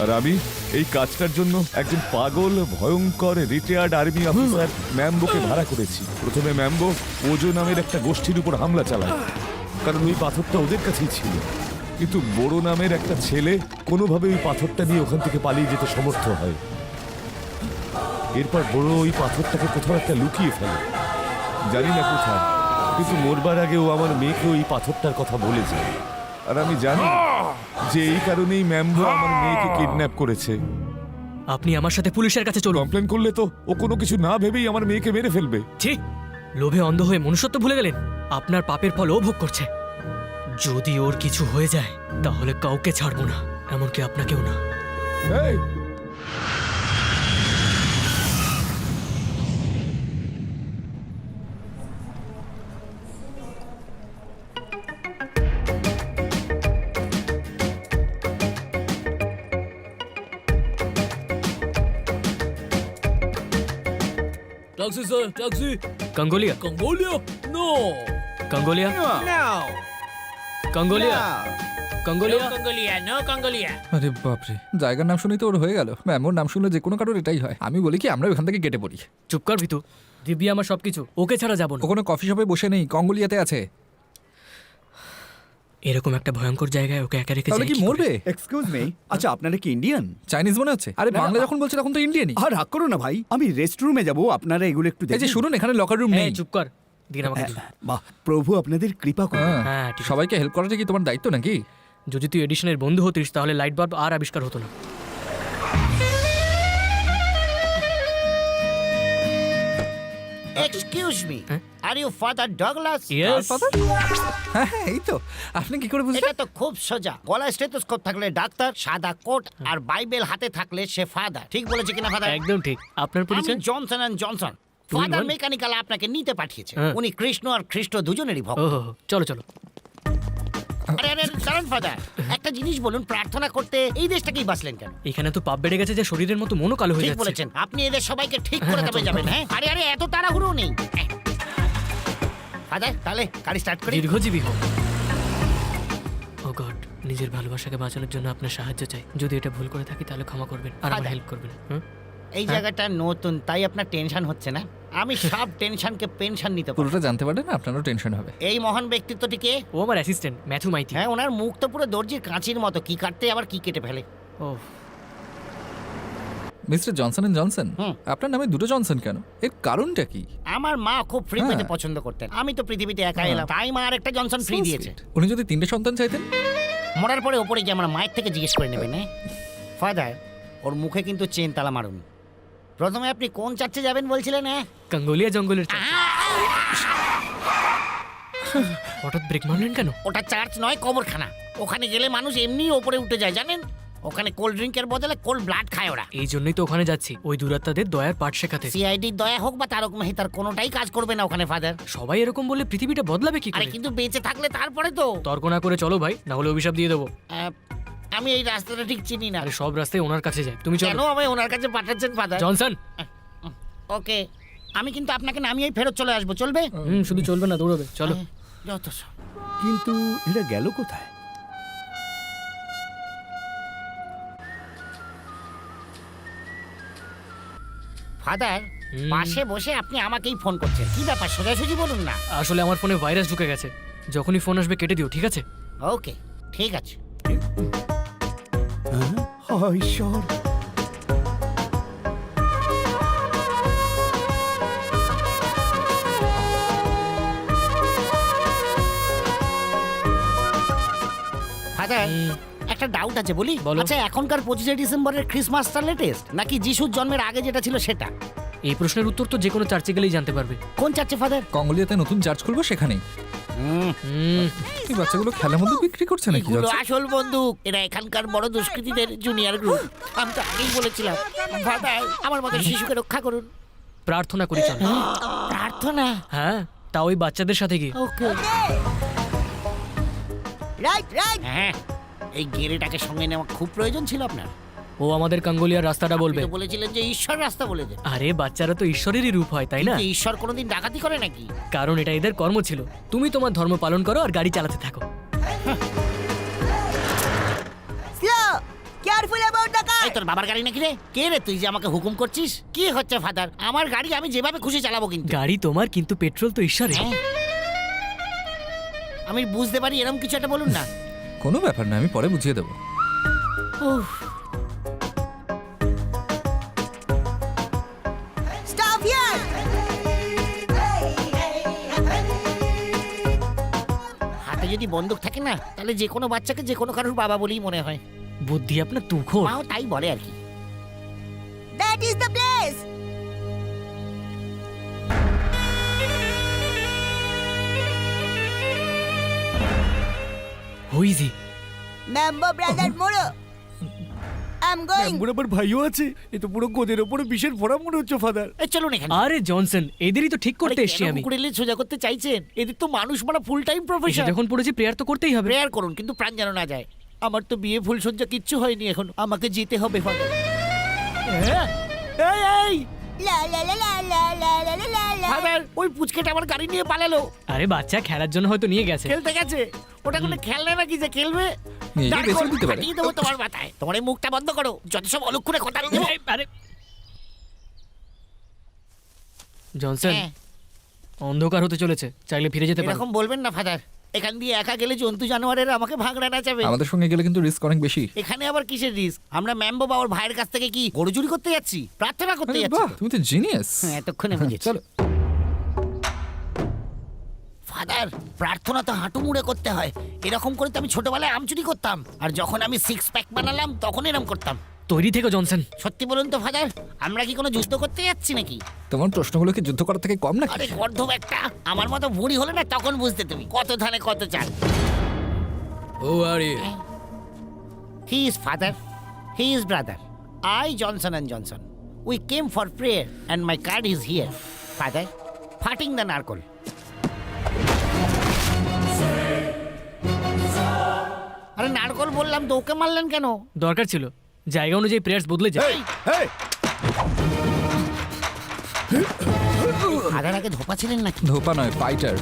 আর আমি এই কাজটার জন্য একজন পাগল ভয়ঙ্কর রিটায়ার্ড আর্মি অফিসার ম্যাম্বোকে ভাড়া করেছি। প্রথমে ম্যাম্বো ওজো নামের একটা গোষ্ঠীর উপর হামলা চালায়, কারণ ওই পাথরটা ওদের কাছেই ছিল। কিন্তু বড় নামের একটা ছেলে কোনোভাবে ওই পাথরটা নিয়ে ওখান থেকে পালিয়ে যেতে সমর্থ হয়। এরপর বড় ওই পাথরটাকে কোথাও একটা লুকিয়ে ফেলে, জানি না কোথায়। কিন্তু মরবার আগে ও আমার মেয়েকে ওই পাথরটার কথা বলে যায়, আর আমি জানি যে এই কারণেই ম্যাম্বো আমার মেয়েকে কিডন্যাপ করেছে। আপনি আমার সাথে পুলিশের কাছে চলুন। কমপ্লেন করলে তো ও কোনো কিছু না ভেবেই আমার মেয়েকে মেরে ফেলবে। ছি, লোভে অন্ধ হয়ে মনুষ্যত্ব ভুলে গেলেন। আপনার পাপের ফল ও ভোগ করছে। যদি ওর কিছু হয়ে যায় তাহলে কাউকে ছাড়বো না, এমনকি আপনাকেও না। এই, taxi sir, taxi. Kongolia Kongolia? No. Kongolia no Kongolia Kongolia Kongolia, no Kongolia. আরে বাপরে, জায়গার নাম শুনেই তো ওর হয়ে গেল। ম্যামোর নাম শুনলে যে কোনো কারোর এটাই হয়। আমি বলি কি আমরা ওখান থেকে কেটে পড়ি। চুপ কর ভিতু। দিব্যা আমার সবকিছু, ওকে ছাড়া যাবো না। ও কোনো কফি শপে বসে নেই, কঙ্গোলিয়াতে আছে। এরকম একটা ভয়ঙ্কর জায়গায় ওকে একা রেখে তাহলে যাই কি কি করে? মরবে? এক্সকিউজ মি, আচ্ছা আপনারা কি ইন্ডিয়ান? চাইনিজ মনে হচ্ছে। আরে বাংলা যখন বলছে তখন তো ইন্ডিয়ানই। আর রাগ করো না ভাই, আমি রেস্ট রুমে যাবো, আপনারা এগুলো একটু এই যে দেখুন। শুনুন, এখানে লকার রুম নেই। এই চুপ কর, দিন আমাকে দিন। বাহ, প্রভু আপনাদের কৃপা করুন। হ্যাঁ, ঠিক আছে। সবাইকে হেল্প করাটা কি তোমার দায়িত্ব নাকি? যদি তুই এডিশনের বন্ধু হতিস তাহলে লাইট বাল্ব আর আবিষ্কার হতো না। Excuse me, are you father Douglas? Yes. হ্যাঁ হ্যাঁ, এই তো। আপনি কি করে বুঝলেন? এটা তো খুব সোজা। গলায় স্টেথোস্কোপ থাকলে ডাক্তার, সাদা কোট আর বাইবেল হাতে থাকলে সে ফাদার। ঠিক বলেছে কিনা ফাদার? একদম ঠিক। আপনার আমি পরিচয়? Johnson and Johnson. Father mechanical আপনাকে নিতে পাঠিয়েছে। হ্যাঁ। উনি কৃষ্ণ আর খ্রিস্ট দুজনেরই ভক্ত। ওহো, চলো চলো। আরে আরে দাঁড়ান ফাদার, একটা জিনিস বলুন, প্রার্থনা করতে এই দেশটাকেই বাঁচলেন কেন? এখানে তো পাপ বেড়ে গেছে যে শরীরের মতো মনও কালো হয়ে ঠিক যাচ্ছে। বলেছেন আপনি। এদের সবাইকে ঠিক করে হ্যাঁ, তবে চলো, যাবেন। চলো। হ্যাঁ, আরে আরে এত তাড়াহুড়ো নেই। ফাদার তাহলে গাড়ি স্টার্ট করি। দীর্ঘজীবী হোক। ও গড, নিজের ভালোবাসাকে বাঁচানোর জন্য আপনার সাহায্য চাই। যদি এটা ভুল করে থাকি তাহলে ক্ষমা করবেন আর আমার ফাদার। হেল্প করবেন। হুম? এই জায়গাটা নতুন, তাই আপনার টেনশন হচ্ছে না। আমি সব টেনশনকে পেনশন নিতে পারি। পুরোটা জানতে পারলে না আপনারও টেনশন হবে। এই মহান ব্যক্তিত্বটিকে? ও আমার অ্যাসিস্ট্যান্ট ম্যাথু মাইতি। হ্যাঁ, ওনার মুখ তো পুরো দর্জির কাঁচির মতো, কি কাটতে আবার কি কেটে ফেলে। ও, মিস্টার জনসন এন্ড জনসন, হুম। আপনার নামে দুটো জনসন কেন? এর কারণটা কি? আমার মা খুব ফ্রি হ্যাঁ। পেতে পছন্দ করতেন। আমি তো পৃথিবীতে একা এলাম, তাই মা আর একটা জনসন ফ্রি So দিয়েছে। sweet. উনি যদি 3টে সন্তান চাইতেন? মরার পরে ওপরে গিয়ে আমার মায়ের থেকে জিজ্ঞেস করে নেবেন। ফাদার, ওর মুখে কিন্তু চেন তালা মারুন। প্রথমে আপনি কোন চার্চে যাবেন বলছিলেন? হ্যাঁ, কাঙ্গোলিয়া জঙ্গলের চার্চ। হঠাৎ ব্রেক মারলেন কেন? ওটা চার্চ নয়, কবরখানা। ওখানে গেলে মানুষ এমনি ওপরে উঠে যায় জানেন। ওখানে কোল্ড ড্রিঙ্কের বদলে কোল্ড ব্লাড খায় ওরা। এই জন্যই তো ওখানে যাচ্ছি, ওই দুরাত্মাদের দয়ার পাঠ শেখাতে। সিআইডির দয়া হোক বা তারক মেহতার, কোনোটাই কাজ করবে না ওখানে ফাদার। সবাই এরকম বললে পৃথিবীটা বদলাবে কি আরে করে? কিন্তু বেঁচে থাকলে তারপরে তো। তর্ক না করে চলো ভাই, না হলে অভিশাপ দিয়ে দেবো। আমি এই রাস্তাটা ঠিক চিনি না। আরে সব রাস্তায় ওনার কাছে যায়, তুমি কেন চলো। আমায় ওনার কাছে পাঠাচ্ছেন ফাদার? জনসন, ওকে, আমি কিন্তু আপনাকে নামিয়েই ফেরত চলে আসবো, চলবে? শুধু চলবে না, দৌড়বে, চলো। যত সব। কিন্তু এরা গেল কোথায়? ফাদার, পাশে বসে আপনি আমাকেই ফোন করছেন, কি ব্যাপার? সোজাসুজি বলুন না। আসলে আমার ফোনে ভাইরাস ঢুকে গেছে, যখনই ফোন আসবে কেটে দিও, ঠিক আছে? ওকে, ঠিক আছে। ঈশ্বর, ফাদার, একটা ডাউট আছে বলি। বলো। আচ্ছা, এখনকার 25শে ডিসেম্বরের ক্রিসমাসটা লেটেস্ট নাকি যিশুর জন্মের আগে যেটা ছিল সেটা? এই প্রশ্নের উত্তর তো যে কোনো চার্চে গেলেই জানতে পারবে। কোন চার্চে ফাদার? কঙ্গোলিয়াতে নতুন চার্চ খুলবো, সেখানেই। এই বাচ্চাগুলো খেলার মধ্যে বিক্রি করছে নাকি? এগুলো আসল বন্দুক, এরা এখানকার বড় দুষ্কৃতীদের জুনিয়র গ্রুপ। আমি তো আগেই বলেছিলাম। ফাদার, আমার মতো শিশুকে রক্ষা করুন। প্রার্থনা করি, চল। প্রার্থনা? হ্যাঁ, তা ওই বাচ্চাদের সাথে গিয়ে। ওকে, রাইট রাইট। হ্যাঁ, এই গেরেটাকে সঙ্গে নেওয়া খুব প্রয়োজন ছিল আপনার। ও আমাদের কাঙ্গোলিয়ার রাস্তাটা বলবে। আপনি তো বলেছিলেন যে ঈশ্বর রাস্তা বলে দেন। আরে বাচ্চারা তো ঈশ্বরেরই রূপ হয়, তাই না? কিন্তু ঈশ্বর কোনোদিন ডাকাতি করে নাকি? কারণ এটা এদের কর্ম ছিল। তুমি তোমার ধর্ম পালন করো আর গাড়ি চালাতে থাকো। এই তোর বাবার গাড়ি নাকি রে? কে রে তুই যে আমাকে হুকুম করছিস? কি হচ্ছে ফাদার? আমার গাড়ি আমি যেভাবে খুশি চালাবো কিন্তু। গাড়ি তোমার, কিন্তু পেট্রোল তো ঈশ্বরের। হ্যাঁ। আমি বুঝতে পারি, এরকম কিছু একটা বলুন না। কোনো ব্যাপার না, আমি পরে বুঝিয়ে দেবো। উফ। হাতে যদি বন্দুক থাকে না, তাহলে যে কোনো বাচ্চাকে যে কোনো কারোর বাবা বলেই মনে হয়। বুদ্ধি আপনার তুখোর। মাও তাই বলে আর কি। That is the place. হুইজি, ম্যাম্বো ব্রাদার মোরো, আই এম গোইং। আমার আবার ভাইও আছে। এ তো পুরো গোদের ওপরে বিষের ভরা মনে হচ্ছে ফাদার। এই চলুন এখানে। আরে জনসন, এদেরই তো ঠিক করতে এসছি আমি। কুকুরেলে সোজা করতে চাইছেন? এদের তো মানুষ মারা ফুল টাইম প্রফেশন। যখন পড়েছি প্রেয়ার তো করতেই হবে। প্রেয়ার করুন, কিন্তু প্রাণ যেন না যায়। আমার তো বিয়ে ফুলসজ্জা কিচ্ছু হয়নি এখন, আমাকে যেতে হবে ফাদার। এই এই লা লা লা লা লা লা লা লা লা। ফাদার, ওই পুচকেটা আমার গাড়ি নিয়ে পালালো। আরে বাচ্চা খেলার জন্য হয়তো নিয়ে গেছে। খেলতে গেছে? ওটা কোনো খেলনা নাকি যে খেলবে? নিয়ে গিয়ে দাঁড় বেঁচে কর, দিতে পারে। ফাটিয়ে দেবো তোমার মাথায়। তোমার এই মুখটা বন্ধ করো, যত সব অলক্ষণে কথা দেবো। আরে জনসন, হ্যাঁ। অন্ধকার হতে চলেছে, চাইলে ফিরে যেতে পারো। এরকম বলবেন না ফাদার। এখান দিয়ে একা গেলে জন্তু জানোয়ারেরা আমাকে ভাগড়া নাচাবে। আমাদের সঙ্গে গেলে কিন্তু রিস্ক অনেক বেশি। এখানে আবার কিসের রিস্ক? আমরা ম্যাম্বো বাবার ভাইয়ের কাছ থেকে কি গরু চুরি করতে যাচ্ছি? প্রার্থনা করতে আরে যাচ্ছি। বাহ, তুমি তো জিনিয়াস। হ্যাঁ, এতক্ষণে বুঝেছি। চলো। ফাদার, প্রার্থনা তো হাঁটু মুড়ে করতে হয়। এরকম করে তো আমি ছোটবেলায় আম চুরি করতাম, আর যখন আমি 6 প্যাক বানালাম তখন এরকম করতাম। তৈরি থেকো জনসন। সত্যি বলুন তো ফাদার, আমরা কি কোনো যুদ্ধ করতে যাচ্ছি নাকি? তোমার প্রশ্নগুলো কি যুদ্ধ করার থেকে কম নাকি? আরে গর্ধব একটা, আমার মতো ভুঁড়ি হলে না তখন বুঝতে তুমি কত ধানে কত চাল। ও আরে He is father, he is brother. I, Johnson and Johnson. We came for prayer and my card is here. Father, farting the narcol. আরে নারকল বললাম তো, ওকে মারলেন কেন? দরকার ছিল, জায়গা অনুযায়ী প্রেয়ার্স বদলে যায়। ফাদার আগে ধোপা ছিলেন নাকি? ধোপা নয়, ফাইটার।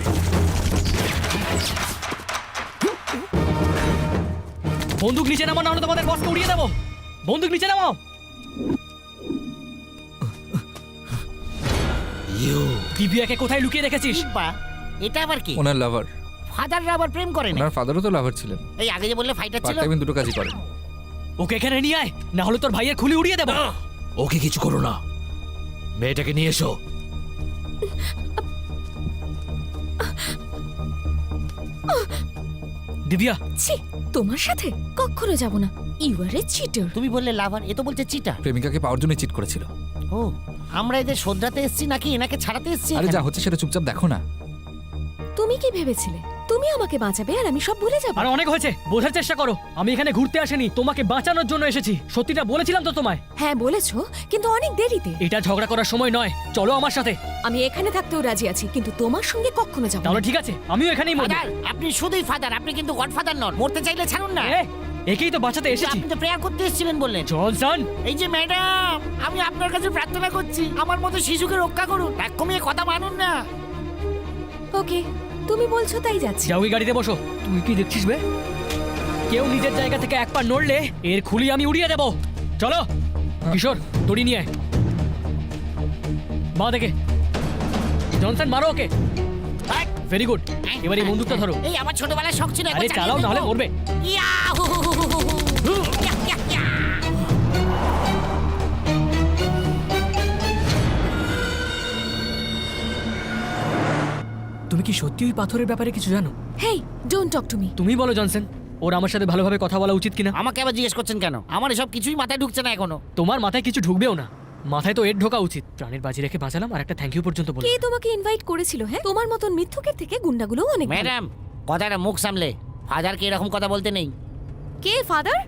বন্দুক নিচে নামাও, না হলে তোমাদের বসকে উড়িয়ে দেবো। বন্দুক নিচে নামাও। দিব্যাকে কোথায় লুকিয়ে রেখেছিস? বা এটা আবার কি? ওনার লাভার। ফাদাররা আবার প্রেম করেন? ওনার ফাদারও তো লাভার ছিলেন। এই আগে যে বললে ফাইটার পার্ট ছিল। টাইমে দুটো কাজই করেন। ওকে এখানে নিয়ে আয়, না হলে তোর ভাইয়ের খুলি উড়িয়ে দেবো। ওকে কিছু করো না, মেয়েটাকে নিয়ে এসো। দিব্যা, ছি, তোমার সাথে কখনো যাব না। You are a cheater. তুমি বললে লাভার, এ তো বলছে চিটার। প্রেমিকাকে পাওয়ার জন্য চিট করেছিল। ও, আমরা এদের শোধরাতে এসেছি নাকি এনাকে ছাড়াতে এসেছি? আরে যা হচ্ছে সেটা চুপচাপ দেখো না। তুমি কি ভেবেছিলে তুমি আমাকে বাঁচাবে আর আমি সব ভুলে যাব। আর অনেক হয়েছে, বোঝার চেষ্টা করো। আমি এখানে ঘুরতে আসিনি, তোমাকে বাঁচানোর জন্য এসেছি। সত্যিটা বলেছিলাম তো তোমায়। হ্যাঁ বলেছো, কিন্তু অনেক দেরিতে। এটা ঝগড়া করার সময় নয়, চলো আমার সাথে। আমি এখানে থাকতেও রাজি আছি, কিন্তু তোমার সঙ্গে কখনো যাব না। তাহলে ঠিক আছে, আমিও এখানেই মরবো। ফাদার, আপনি শুধুই ফাদার, আপনি কিন্তু গডফাদার নন। মরতে চাইলে ছাড়ুন না। এ, একেই তো বাঁচাতে এসেছি। আপনি তো প্রেয়ার করতে এসেছিলেন বললেন। জনসন, এই যে ম্যাডাম, আমি আপনার কাছে প্রার্থনা করছি, আমার মতো শিশুকে রক্ষা করুন। এক কমিয়ে কথা মানুন না। ওকে, তুমি বলছো তাই যাচ্ছি। যাও ওই গাড়িতে বসো। তুই কি দেখছিস বে? কেউ নিজের জায়গা থেকে এক পা নড়লে এর খুলি আমি উড়িয়ে দেব। চলো কিশোর, দড়ি নিয়ে আয়। বাঁ দেখে। জনসন, মারো ওকে। Very good. এবার এই বন্দুকটা ধরো। এই আমার ছোটবেলার শখ ছিল। আরে চালাও, নাহলে মরবে। ইয়াহু! ইয়া, ইয়া, ইয়া। তুমি কি সত্যি ওই পাথরের ব্যাপারে কিছু জানো? হেই, ডোন্ট টক টু মি। তুমি বলো জনসন, ওর আমার সাথে ভালোভাবে কথা বলা উচিত কিনা? আমাকে আবার জিজ্ঞেস করছেন কেন? আমার এসব কিছুই মাথায় ঢুকছে না এখনো। তোমার মাথায় কিছু ঢুকবেও না। মাথায় তো এর ঢোকা উচিত। প্রাণের বাজি রেখে বাঁচালাম আর একটা থ্যাংক ইউ পর্যন্ত বললাম। কে তোমাকে ইনভাইট করেছিল? হ্যাঁ, তোমার মতন মিথ্যুকের থেকে গুন্ডাগুলোও অনেক ভালো। ম্যাডাম, কথাটা মুখ সামলে। ফাদারকে এরকম কথা বলতে নেই। কে ফাদার?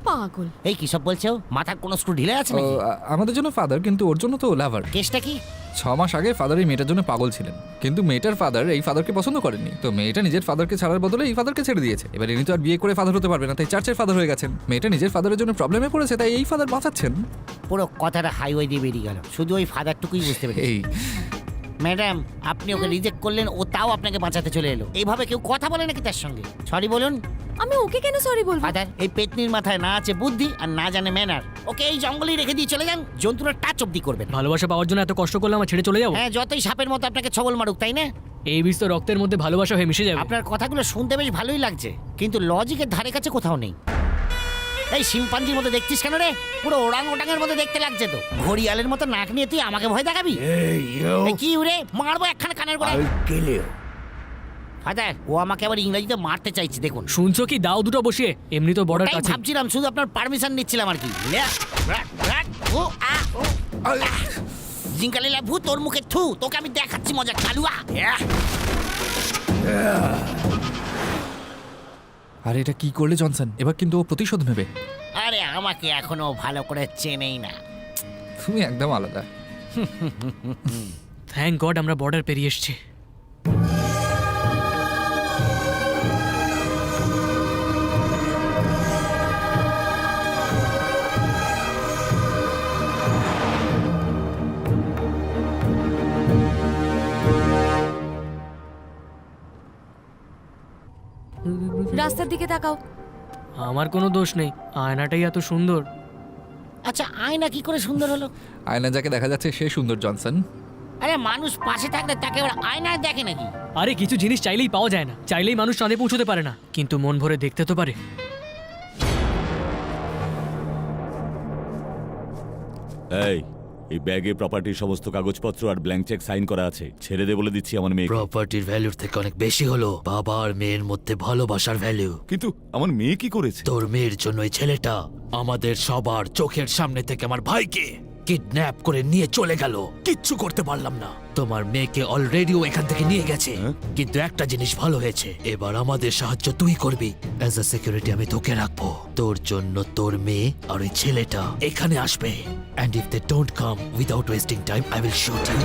পাগল। এই কি সব বলছো? মাথার কোনো স্ক্রু ঢিলে আছে নাকি? আমাদের জন্য ফাদার, কিন্তু ওর জন্য তো লাভার। কেসটা কি? 6 মাস আগে ফাদার এই মেয়েটার জন্য পাগল ছিলেন, কিন্তু মেয়েটার ফাদার এই ফাদারকে পছন্দ করেননি। তো মেয়েটা নিজের ফাদারকে ছাড়ার বদলে এই ফাদারকে ছেড়ে দিয়েছে। এবার ইনি তো আর বিয়ে করে ফাদার হতে পারবে না, তাই চার্চের ফাদার হয়ে গেছেন। মেয়েটা নিজের ফাদারের জন্য প্রবলেমে পড়েছে, তাই এই ফাদার বাঁচাচ্ছেন। পুরো কথাটা হাইওয়ে দিয়ে বেরিয়ে গেল। শুধু ওই ফাদারটুকুই বুঝতে পেরেছি। এই ম্যাডাম, আপনি ওকে রিজেক্ট করলেন, ও তাও আপনাকে বাঁচাতে চলে এলো। এইভাবে কেউ কথা বলে নাকি তার সঙ্গে? সরি বলুন। আমি ওকে কেন সরি বলবো? ফাদার, এই পেতনির মাথায় না আছে বুদ্ধি আর না জানে ম্যানার। ওকে এই জঙ্গলেই রেখে দিয়ে চলে যান, জন্তুরা টাচ অব্দি করবেন। ভালোবাসা পাওয়ার জন্য এত কষ্ট করলাম আর ছেড়ে চলে যাবো? হ্যাঁ, যতই সাপের মতো আপনাকে ছবল মারুক, তাই না? এই বিষ তো রক্তের মধ্যে ভালোবাসা হয়ে মিশে যাবে। আপনার কথাগুলো শুনতে বেশ ভালোই লাগছে, কিন্তু লজিকের ধারে কাছে কোথাও নেই। এই শিম্পাঞ্জির মতো দেখছিস কেন রে? পুরো ওরাং ওটাঙের মতো দেখতে লাগছে তো। ঘড়িয়ালের মতো নাক নিয়ে তুই আমাকে ভয় দেখাবি? এই কি উরে মারবো একখানা কানের গোড়ায়। ফাদার, ও আমাকে আবার ইংরেজিতে মারতে চাইছে দেখুন। শুনছো কি? দাও দুটো বসিয়ে। এমনি তো বর্ডার তাই কাছে। ভাবছিলাম, শুধু আপনার পারমিশন নিচ্ছিলাম আর কি। জিঙ্কালিলা ভূত, তোর মুখে থু, তোকে আমি দেখাচ্ছি মজা, কালুয়া। আর এটা কি করলে জনসন? এবার কিন্তু ও প্রতিশোধ নেবে। আরে আমাকে এখনো ভালো করে চেনেই না। তুমি একদম আলাদা। থ্যাংক গড আমরা বর্ডার পেরিয়ে এসেছি। রাস্তার দিকে তাকাও। আমার কোনো দোষ নেই, আয়নাটাই এত সুন্দর। আচ্ছা, আয়না কি করে সুন্দর হলো? আয়না যাকে দেখা যাচ্ছে সে সুন্দর জনসন। আরে মানুষ পাশে থাকলে তাকে আবার আয়নায় দেখে নাকি? আরে কিছু জিনিস চাইলেই পাওয়া যায় না। চাইলেই মানুষ চাঁদে পৌঁছতে পারে না, কিন্তু মন ভরে দেখতে তো পারে। এই ব্যাগে প্রপার্টির সমস্ত কাগজপত্র আর ব্ল্যাঙ্ক চেক সাইন করা আছে। ছেড়ে দে বলে দিচ্ছি আমার মেয়ে। প্রপার্টির ভ্যালুর থেকে অনেক বেশি হলো বাবা আর মেয়ের মধ্যে ভালোবাসার ভ্যালু। কিন্তু আমার মেয়ে কি করেছে? তোর মেয়ের জন্য এই ছেলেটা আমাদের সবার চোখের সামনে থেকে আমার ভাইকে কিডন্যাপ করে নিয়ে চলে গেল। কিচ্ছু করতে পারলাম না। তোমার মেয়েকে অলরেডি ও এখান থেকে নিয়ে গেছে। কিন্তু একটা জিনিস ভালো হয়েছে, এবার আমাদের সাহায্য তুই করবি। অ্যাজ আ সিকিউরিটি আমি তোকে রাখবো। তোর জন্য তোর মেয়ে আর ওই ছেলেটা এখানে আসবে। And if they don't come without wasting time I will shoot you.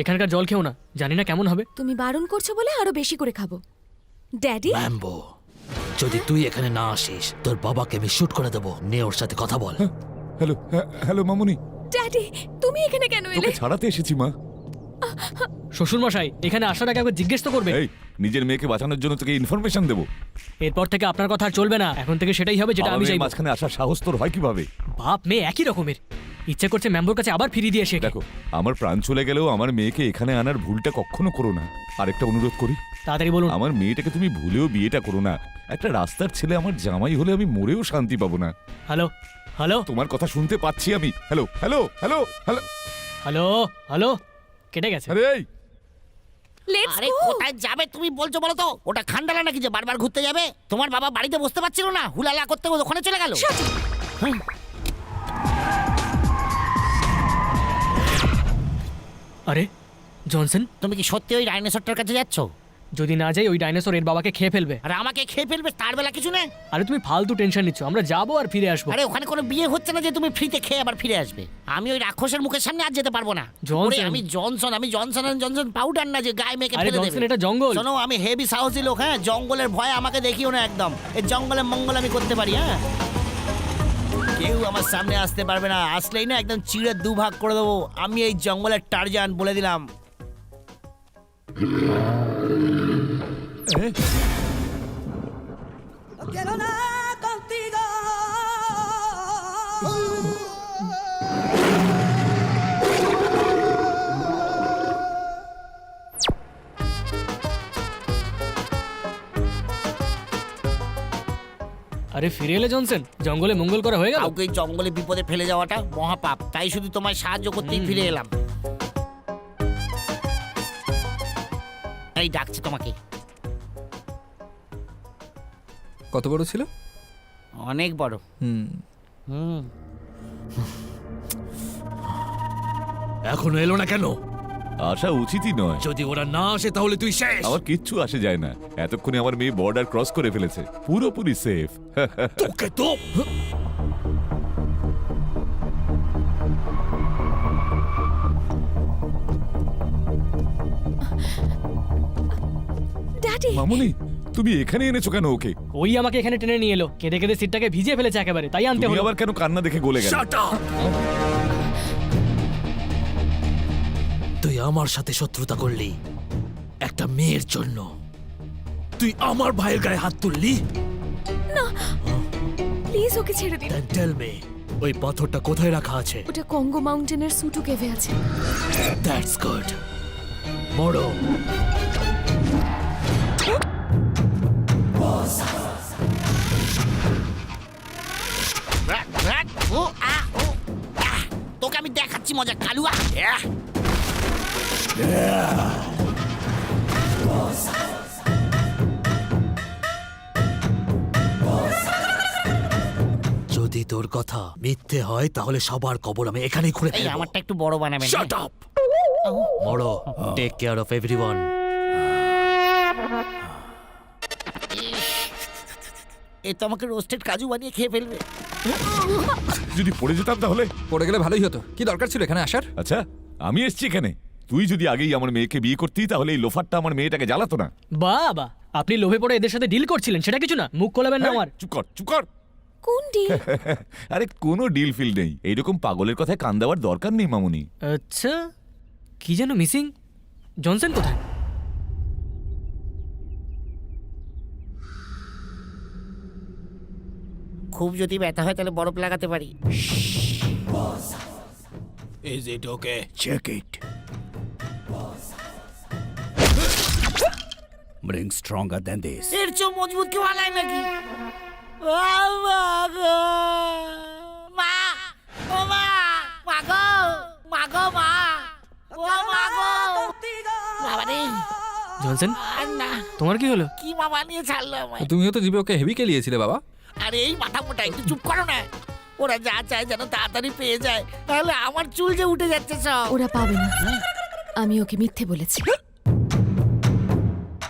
এখানকার জল খেও না, জানি না কেমন হবে। তুমি বারণ করছো বলে আরো বেশি করে খাবো। ড্যাডি, ম্যাম্বো, যদি তুই এখানে না আসিস তোর বাবাকে আমি শুট করে দেবো। নে ওর সাথে কথা বল। হ্যালো, হ্যালো মামুনি। ড্যাডি তুমি এখানে কেন এলে? তোকে ছাড়াতে এসেছি মা। শ্বশুর মশাই, এখানে আসার আগে একবার জিজ্ঞেস তো করবে। এই নিজের মেয়েকে বাঁচানোর জন্য তোকে ইনফরমেশন দেবো। এরপর থেকে আপনার কথা আর চলবে না। এখন থেকে সেটাই হবে যেটা আমি চাইবো। মাঝখানে আসার সাহস তোর হয় কিভাবে? বাপ মেয়ে একই রকমের। ইচ্ছে করছে মেম্বর কাছে আবার ফিরিয়ে দিয়ে এসে। দেখো, আমার প্রাণ চলে গেলেও আমার মেয়েকে এখানে আনার ভুলটা কখনো করো না। আরেকটা অনুরোধ করি, তাড়াতাড়ি বলুন। আমার মেয়েটাকে তুমি ভুলেও বিয়েটা করো না। একটা রাস্তার ছেলে আমার জামাই হলে আমি মরেও শান্তি পাবো না। হ্যালো হ্যালো, তোমার কথা শুনতে পাচ্ছি আমি। Hello hello hello hello hello hello, কেটে গেছে। আরে এই লেটস আরে গো। কোথায় যাবে তুমি বলছো বলো তো? ওটা খান্ডালা নাকি যে বারবার ঘুরতে যাবে? তোমার বাবা বাড়িতে বসতে পারছিল না, হুলালা করতে ওখানে চলে গেল। আরে জনসন, তুমি কি সত্যি ওই ডাইনোসরটার কাছে যাচ্ছ? যদি না যাই ওই ডাইনোসর এর বাবাকে খেয়ে ফেলবে। আর আমাকে খেয়ে ফেলবে তার বেলা কিছু নেই। আরে তুমি ফালতু টেনশন নিচ্ছ, আমরা যাবো আর ফিরে আসবো। আরে ওখানে কোনো বিয়ে হচ্ছে না যে তুমি ফ্রিতে খেয়ে আবার ফিরে আসবে। আমি ওই রাক্ষসের মুখের সামনে আর যেতে পারবো না। জনসন। ওরে, আমি জনসন and জনসন পাউডার না যে গায়ে মেখে আরে ফেলে জনসন, দেবে। এটা জঙ্গল। শোনো, আমি হেভি সাহসী লোক। হ্যাঁ, জঙ্গলের ভয় আমাকে দেখিও না একদম। এই জঙ্গলের মঙ্গল আমি করতে পারি। হ্যাঁ, কেউ আমার সামনে আসতে পারবে না। আসলেই না একদম চিড়ে দুভাগ করে দেবো। আমি এই জঙ্গলের টারজান, বলে দিলাম। আরে ফিরে এলে জনসন, জঙ্গলে মঙ্গল করা হয়ে গেল। কাউকে এই জঙ্গলে বিপদে ফেলে যাওয়াটা মহাপাপ, তাই শুধু তোমায় সাহায্য করতেই ফিরে এলাম। এই ডাকছে তোমাকে। কত বড় ছিল? অনেক বড়। এখনো এলো না কেন? আসা উচিতই নয়। যদি ওরা না আসে তাহলে তুই শেষ। আমার কিচ্ছু আসে যায় না। এতক্ষণে আমার মেয়ে বর্ডার ক্রস করে ফেলেছে, পুরোপুরি সেফ। তোকে তো ড্যাডি, মামুনি, তুমি এখানে এনেছো কেন ওকে? ওই আমাকে এখানে টেনে নিয়ে এলো, কেঁদে কেঁদে সিটটাকে ভিজিয়ে ফেলেছে একেবারে, তাই আনতে তুমি হলো। আবার কেন কান্না দেখে গলে গেল? Shut up! তুই আমার সাথে শত্রুতা করলি একটা মেয়ের জন্য। তুই আমার ভাইয়ের গায়ে হাত তুললি। প্লিজ ওকে ছেড়ে দিন। Then tell me, ওই পাথরটা কোথায় রাখা আছে? ওটা কঙ্গো মাউন্টেনের সুটু কেভে আছে। That's good. মরো। তোকে আমি দেখাচ্ছি মজা, কালুয়া। যদি তোর কথা মিথ্যে হয় তাহলে সবার কবর আমি এখানেই খুঁড়ে এই ফেলবো। আমারটা একটু বড় বানাবেন। Shut up! Morrow. Take care of everyone. এ তো আমাকে রোস্টেড কাজু বানিয়ে খেয়ে ফেলবে। যদি পড়ে যেতাম তাহলে? পড়ে গেলে ভালোই হতো। কি দরকার ছিল এখানে আসার? আচ্ছা, আমি এসছি এখানে। তুই যদি আগেই আমার মেয়েকে বিয়ে করতি তাহলে এই লোফারটা আমার মেয়েটাকে জ্বালাতো না। বাবা, আপনি লোভে পড়ে এদের সাথে ডিল করছিলেন, সেটা কিছু না। মুখ খোলাবেন না আমার। চুপ কর, চুপ কর। কোন ডিল? আরে কোনো ডিল ফিল নেই। এইরকম পাগলের কথায় কান দেওয়ার দরকার নেই মামুনি। আচ্ছা, কি যেন মিসিং। জনসন কোথায়? খুব যদি ব্যথা হয় তাহলে বরফ লাগাতে পারি। Is it okay? Check it. Bring stronger than this. এর চেয়েও মজবুত কেউ আলায় নাকি? মা গো, মা, ও মা, মা গো, মা গো, মা, ও মা গো, বাবা রে, জনসন, আর না, তোমার কি হলো? কি মা বানিয়ে ছাড়লো আমায়। তুমিও তো জিভে ওকে হেভি কেলিয়েছিলে বাবা। আরে এই মাথা মোটা, একটু চুপ করো না। ওরা যা চায় যেন তাড়াতাড়ি পেয়ে যায়, তাহলে আমার চুল যে উঠে যাচ্ছে সব। ওরা পাবে না। আমি ওকে মিথ্যে বলেছি।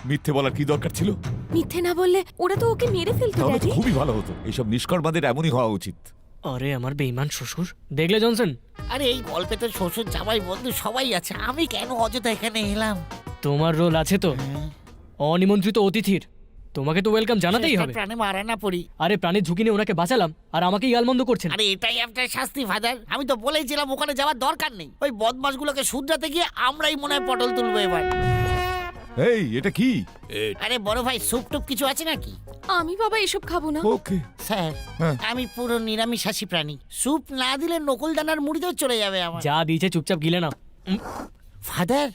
মিথ্যে বলার কি দরকার ছিল? মিথ্যে না বললে ওরা তো ওকে মেরে ফেলতো তাহলে তো ড্যাডি। খুবই ভালো হতো। এইসব নিষ্কর্মাদের এমনই হওয়া উচিত। আরে আমার বেঈমান শ্বশুর, দেখলে জনসন? আরে এই গল্পে তো শ্বশুর জামাই বন্ধু সবাই আছে, আমি কেন অযথা এখানে এলাম? তোমার রোল আছে তো, অনিমন্ত্রিত অতিথির। তোমাকে তো ওয়েলকাম জানাতেই হবে। প্রাণে মারা না পড়ি। আরে প্রাণের ঝুঁকি নিয়ে ওনাকে বাঁচালাম, আর আমাকেই গালমন্দ করছেন। আরে এটাই আপনার শাস্তি ফাদার। আমি তো বলেইছিলাম ওখানে যাওয়ার দরকার নেই। ওই বদমাশগুলোকে শুধরাতে গিয়ে আমরাই মনে হয় পটল তুলবো এবার। এই, এটা কি? আরে বড় ভাই, স্যুপ টুপ কিছু আছে নাকি? আমি বাবা এসব খাবো না। ওকে স্যার, আমি পুরো নিরামিষাশী প্রাণী। স্যুপ না দিলে নকুলদানার মুড়িতেও চলে যাবে আমার। যা দিয়েছে চুপচাপ গিলে নাও। ফাদার,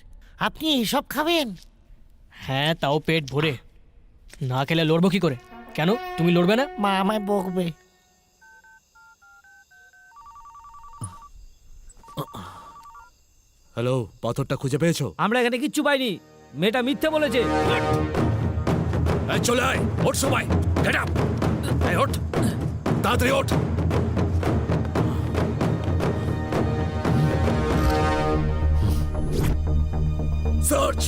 আপনি এইসব খাবেন? হ্যাঁ, তাও পেট ভরে। না খেলে লড়বো কি করে? কেন, তুমি লড়বে না? মা আমায় বকবে। হ্যালো, পাথরটা খুঁজে পেয়েছো? আমরা এখানে কিচ্ছু পাইনি। মেয়েটা মিথ্যে বলেছে। এই চলে আয়, ওঠ সবাই, গেট আপ। এই ওঠ, তাড়াতাড়ি ওঠ। সার্চ।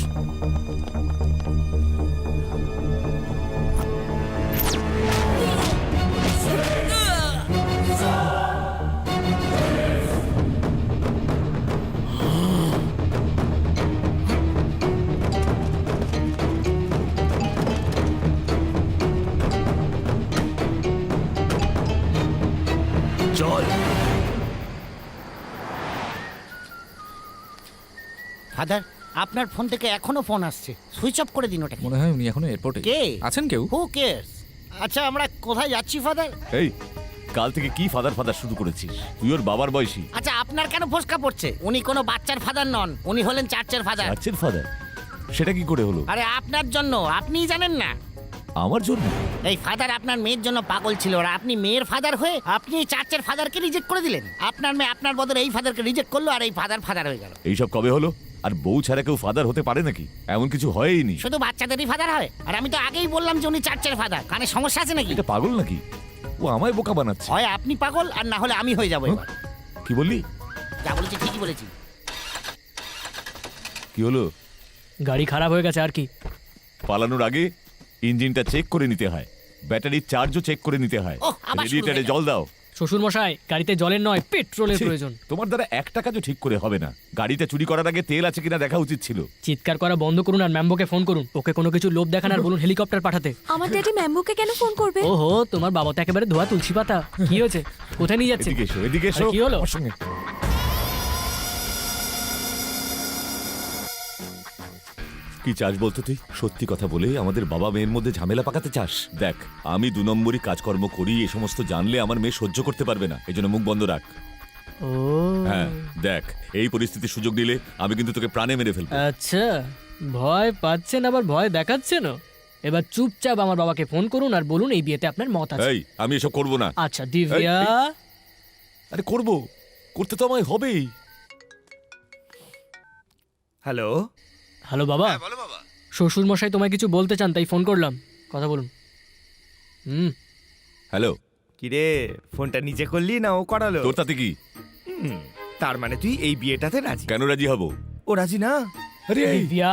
ফাদার আপনার ফোন থেকে এখনো ফোন আসছে, সুইচ অফ করে দিন ওটাকে। মনে হয় উনি এখনো এয়ারপোর্টে কে আছেন। কেউ? হু কেয়ারস? আচ্ছা আমরা কোথায় যাচ্ছি ফাদার? এই কাল থেকে কি ফাদার ফাদার শুরু করেছিস? তুই ওর বাবার বয়সী। আচ্ছা আপনার কেন ফোসকা পড়ছে? উনি কোনো বাচ্চার ফাদার নন, উনি হলেন চার্চের ফাদার। চার্চের ফাদার? সেটা কি করে হলো? আরে আপনার জন্য, আপনিই জানেন না? আমার জন্য? এই ফাদার আপনার মেয়ের জন্য পাগল ছিল, আর আপনি মেয়ের ফাদার হয়ে আপনি এই চার্চের ফাদারকে রিজেক্ট করে দিলেন। আপনার মেয়ে আপনার বদলে এই ফাদারকে রিজেক্ট করলো, আর এই ফাদার ফাদার হয়ে গেল। এইসব কবে হলো? আর বউ ছাড়া কেউ ফাদার হতে পারে নাকি? এমন কিছু হয়ইনি। শুধু বাচ্চাদেরই ফাদার হয়? আর আমি তো আগেই বললাম যে উনি চার্চের ফাদার। কানে সমস্যা আছে নাকি? এটা পাগল নাকি? ও আমায় বোকা বানাচ্ছে। হয় আপনি পাগল, আর না হলে আমি হয়ে যাবো এবার। কি বললি? যা বলেছি ঠিকই বলেছি। কি হলো? গাড়ি খারাপ হয়ে গেছে আর কি। পালানোর আগে ইঞ্জিনটা চেক করে নিতে হয়, ব্যাটারির চার্জও চেক করে নিতে হয়। ওহ, আবার শুরু রেডিয়েটারে হয়ে গেল। জল দাও। শ্বশুর মশাই, গাড়িতে জলের নয় পেট্রোলের ছি, প্রয়োজন। তোমার দ্বারা একটা কাজও ঠিক করে হবে না। গাড়িটা চুরি করার আগে তেল আছে কিনা দেখা উচিত ছিল। চিৎকার করা বন্ধ করুন আর ম্যাম্বোকে ফোন করুন। ওকে কোনো কিছু লোভ দেখান আর বলুন হেলিকপ্টার পাঠাতে। আমার ড্যাডি ম্যাম্বোকে কেন ফোন করবে? ওহো, তোমার বাবা তো একেবারে ধোয়া তুলসী পাতা। কি হয়েছে? কোথায় নিয়ে যাচ্ছে? এদিকে এসো, এদিকে এসো। আরে কি হলো? আমার সঙ্গে। কি চাস বলতো তুই? সত্যি কথা বলে আমাদের বাবা মেয়ের মধ্যে ঝামেলা পাকাতে চাস? দেখ, আমি 2 নম্বরই কাজকর্ম করি, এ সমস্ত জানলে আমার মেয়ে সহ্য করতে পারবে না। এজন্য মুখ বন্ধ রাখ। ও হ্যাঁ দেখ, এই পরিস্থিতির সুযোগ নিলে আমি কিন্তু তোকে প্রাণে মেরে ফেলবো। আচ্ছা, ভয় পাচ্ছেন আবার ভয় দেখাচ্ছেন। এবার চুপচাপ আমার বাবাকে ফোন করুন আর বলুন এই বিয়েতে আপনার মত আছে। এই, আমি এসব করব না। আচ্ছা দিব্যা। আরে করব, করতে তো আমায় হবেই। হ্যালো। হ্যালো বাবা। শ্বশুর মশাই তোমায় কিছু বলতে চান, তাই ফোন করলাম, কথা বলুন। হ্যালো। কিরে, ফোনটা নিজে করলি না ও করালো? তোর তাতে কি? তার মানে তুই এই বিয়েটাতে রাজি? কেন রাজি হব? ও রাজি না? আরে এই, দিব্যা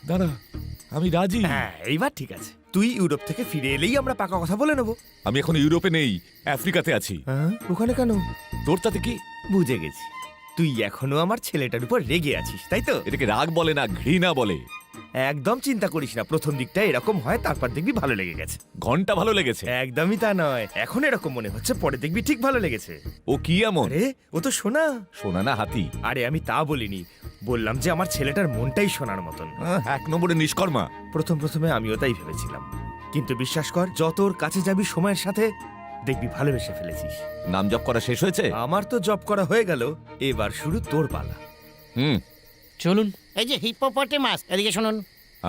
দাঁড়া, আমি রাজি। হ্যাঁ, এইবার ঠিক আছে। তুই ইউরোপ থেকে ফিরে এলেই আমরা পাকা কথা বলে নেবো। আমি এখন ইউরোপে নেই, আফ্রিকাতে আছি। হ্যাঁ, ওখানে কেন? তোর তাতে কি? বুঝে গেছি, তুই এখনো আমার ছেলেটার উপর রেগে আছিস, তাই তো? এটাকে রাগ বলে না, ঘৃণা বলে। একদম চিন্তা করিস না, প্রথম দিকটা এরকম হয়, তারপর দেখবি ভালো লেগে গেছে। ঘন্টা ভালো লেগেছে? একদমই তা নয়, এখন এরকম মনে হচ্ছে, পরে দেখবি ঠিক ভালো লেগেছে। ও কি এমন? আরে ও তো সোনা। সোনা না হাতি? আরে আমি তা বলিনি, বললাম যে আমার ছেলেটার মনটাই সোনার মতন। 1 নম্বরে নিষ্কর্মা। প্রথমে আমিও তাই ভেবেছিলাম, কিন্তু বিশ্বাস কর, যত ওর কাছে যাবি সময়ের সাথে দেখবি ভালোবেসে ফেলেছিস। নাম জপ করা শেষ হয়েছে? আমার তো জব করা হয়ে গেল, এবার শুরু তোর পালা। চলুন। এই যে হিপোপটেমাস, এদিকে শুনুন।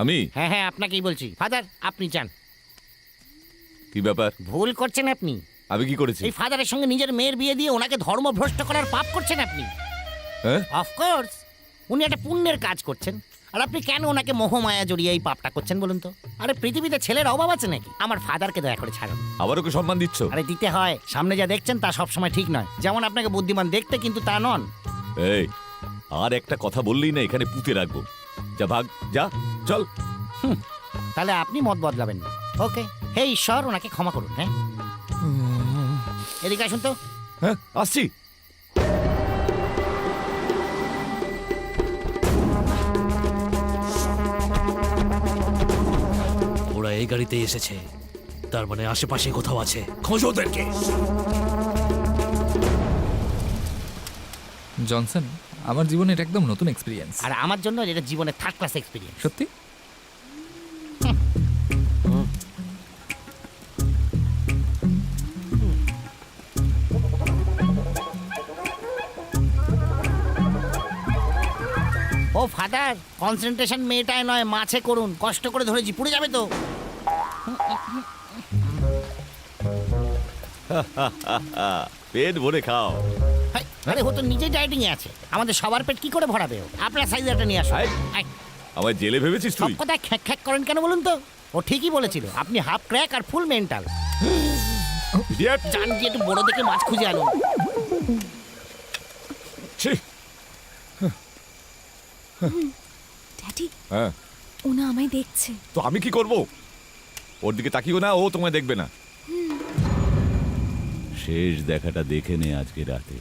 আমি? হ্যাঁ হ্যাঁ, আপনাকেই বলছি। ফাদার আপনি চান? কি ব্যাপার? ভুল করছেন আপনি। আমি কি করেছি? এই ফাদারের সঙ্গে নিজের মেয়ের বিয়ে দিয়ে ওনাকে ধর্মভ্রষ্ট করার পাপ করছেন আপনি। হ্যাঁ? অফকোর্স, উনি একটা পুণ্যের কাজ করছেন, আর আপনি কেন ওনাকে মোহমায়া জড়িয়ে এই পাপটা করছেন বলুন তো? আরে পৃথিবীতে ছেলের অভাব আছে নাকি? আমার ফাদারকে দয়া করে ছাড়ুন। আবার ওকে সম্মান দিচ্ছ? আরে দিতে হয়, সামনে যা দেখছেন তা সবসময় ঠিক নয়। যেমন আপনাকে বুদ্ধিমান দেখতে, কিন্তু তা নন। এই, আর একটা কথা বললেই না এখানে পুঁতে রাখবো। যা ভাগ, যা, চল। তাহলে আপনি মত বদলাবেন না, ওকে? হে ঈশ্বর, ওনাকে ক্ষমা করুন। হ্যাঁ, এদিকে আসুন তো। হ্যাঁ, আসছি। ওরা এই গাড়িতে এসেছে, তার মানে আশেপাশে কোথাও আছে। খোঁজ ওদেরকে। জনসন, আমার জীবনে এটা একদম নতুন এক্সপিরিয়েন্স। আর আমার জন্য এটা জীবনের থার্ড ক্লাস এক্সপিরিয়েন্স। সত্যি? ও ফাদার, কনসেন্ট্রেশন মেয়েটায় নয়, মাছে করুন। কষ্ট করে ধরেছি, পুড়ে যাবে তো। পেট ভরে খাও। হাই, আরে ও তো নিজেই ডায়েটিং এ আছে, আমাদের সবার পেট কি করে ভরাবে ও? আপনার সাইজ একটা নিয়ে আসুন। আয়। আমার জেলে ভেবেছিস সব তুই? কথায় খ্যাক খ্যাক করেন কেন বলুন তো? ও ঠিকই বলেছিল, আপনি হাফ ক্র্যাক আর ফুল মেন্টাল। ইডিয়েট! জান গিয়ে একটু বড় দেখে মাছ খুঁজে আনুন। ছি! ড্যাডি, হ্যাঁ, ওনা আমায় দেখছে। তো আমি কি করব? ওর দিকে তাকিও না, ও তোমায় দেখবে না। শেষ দেখাটা দেখে নে আজকে রাতে।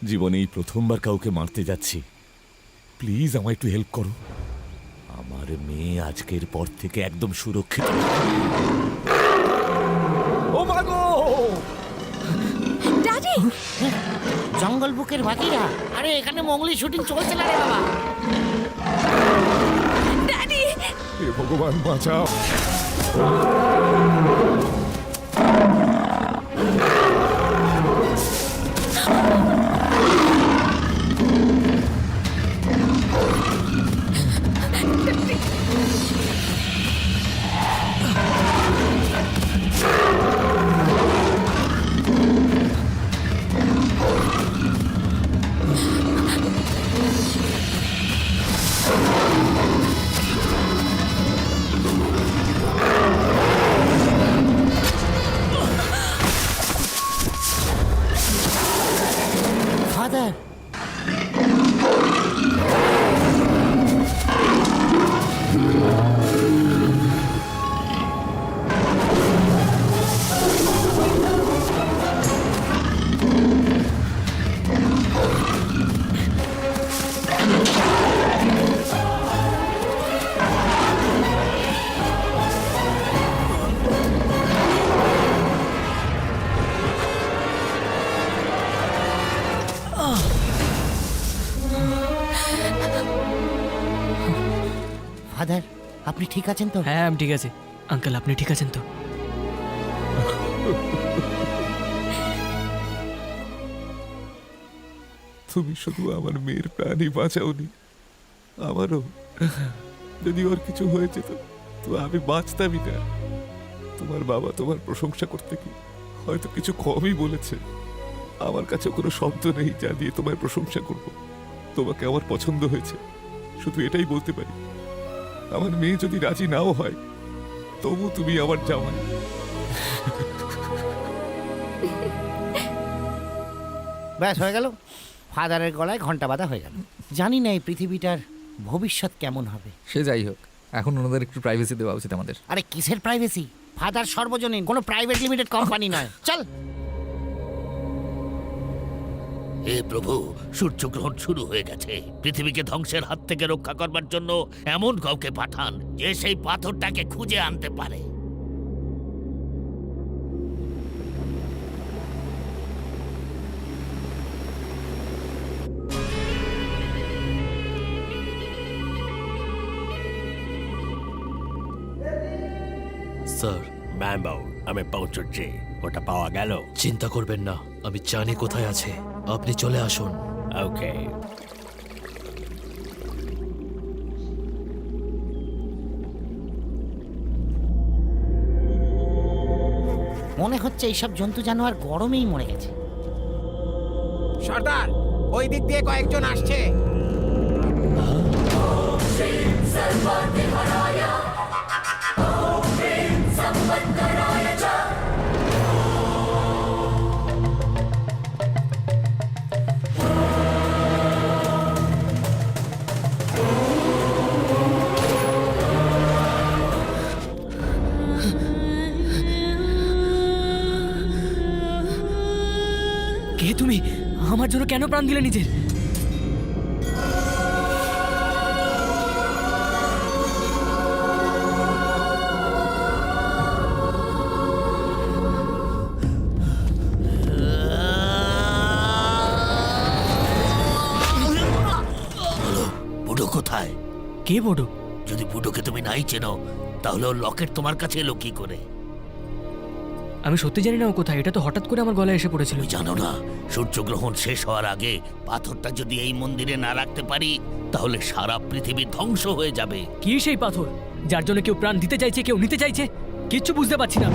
জীবনে এই প্রথমবার কাউকে মারতে যাচ্ছি, প্লিজ আমায় একটু হেল্প করো। আমার মেয়ে আজকের পর থেকে একদম সুরক্ষিত। ও মা গো! ড্যাডি! জঙ্গল বুকের বাকিরা, আরে এখানে মঙ্গলি শুটিং চলছে না রে বাবা। ড্যাডি! হে ভগবান বাঁচাও! ফাদার, ফাদার আপনি ঠিক আছেন তো? হ্যাঁ আমি ঠিক আছি। আঙ্কেল আপনি ঠিক আছেন তো? তুমি শুধু আমার মেয়ের প্রাণই বাঁচাওনি, আমারও। যদি ওর কিছু হয়ে যেত তো আমি বাঁচতামই না। তোমার বাবা তোমার প্রশংসা করতে কি হয়তো কিছু কমই বলেছে। আমার কাছে কোনো শব্দ নেই যা দিয়ে তোমায় প্রশংসা করব। তোমাকে আমার পছন্দ হয়েছে, শুধু এটাই বলতে পারি। আমার মেয়ে যদি রাজি নাও হয় তবু তুমি আমার জামাই। ব্যাস হয়ে গেল। ফাদারের গলায় ঘন্টা বাঁধা হয়ে গেল। জানি না এই পৃথিবীটার ভবিষ্যৎ কেমন হবে। সে যাই হোক, এখন ওনাদের একটু প্রাইভেসি দেওয়া উচিত আমাদের। আরে কিসের প্রাইভেসি? ফাদার সর্বজনীন, কোনো প্রাইভেট লিমিটেড কোম্পানি নয়। চল। হে প্রভু, সূর্যগ্রহণ শুরু হয়ে গেছে। পৃথিবীকে ধ্বংসের হাত থেকে রক্ষা করবার জন্য এমন কাউকে পাঠান যে সেই পাথরটাকে খুঁজে আনতে পারে। স্যার, ম্যাম্বো, আমি পৌঁছচ্ছি। ওটা পাওয়া গেল? চিন্তা করবেন না, আমি জানি কোথায় আছে। আপনি চলে আসুন। ওকে। মনে হচ্ছে এইসব জন্তু জানোয়ার গরমেই মরে গেছে। সর্দার, ওই দিক দিয়ে কয়েকজন আসছে। কে তুমি? আমার জন্য কেন প্রাণ দিলে নিজের? বুড়ো কোথায়? কে বড়? যদি বুড়োকে তুমি নাই চেনো তাহলে ওর লকেট তোমার কাছে এলো কি করে? আমি সত্যি জানি না ও কোথায়। এটা তো হঠাৎ করে আমার গলায় এসে পড়েছিল। তুমি জানো না, সূর্যগ্রহণ শেষ হওয়ার আগে পাথরটা যদি এই মন্দিরে না রাখতে পারি তাহলে সারা পৃথিবী ধ্বংস হয়ে যাবে। কি সেই পাথর যার জন্য কেউ প্রাণ দিতে চাইছে, কেউ নিতে চাইছে? কিচ্ছু বুঝতে পারছি না।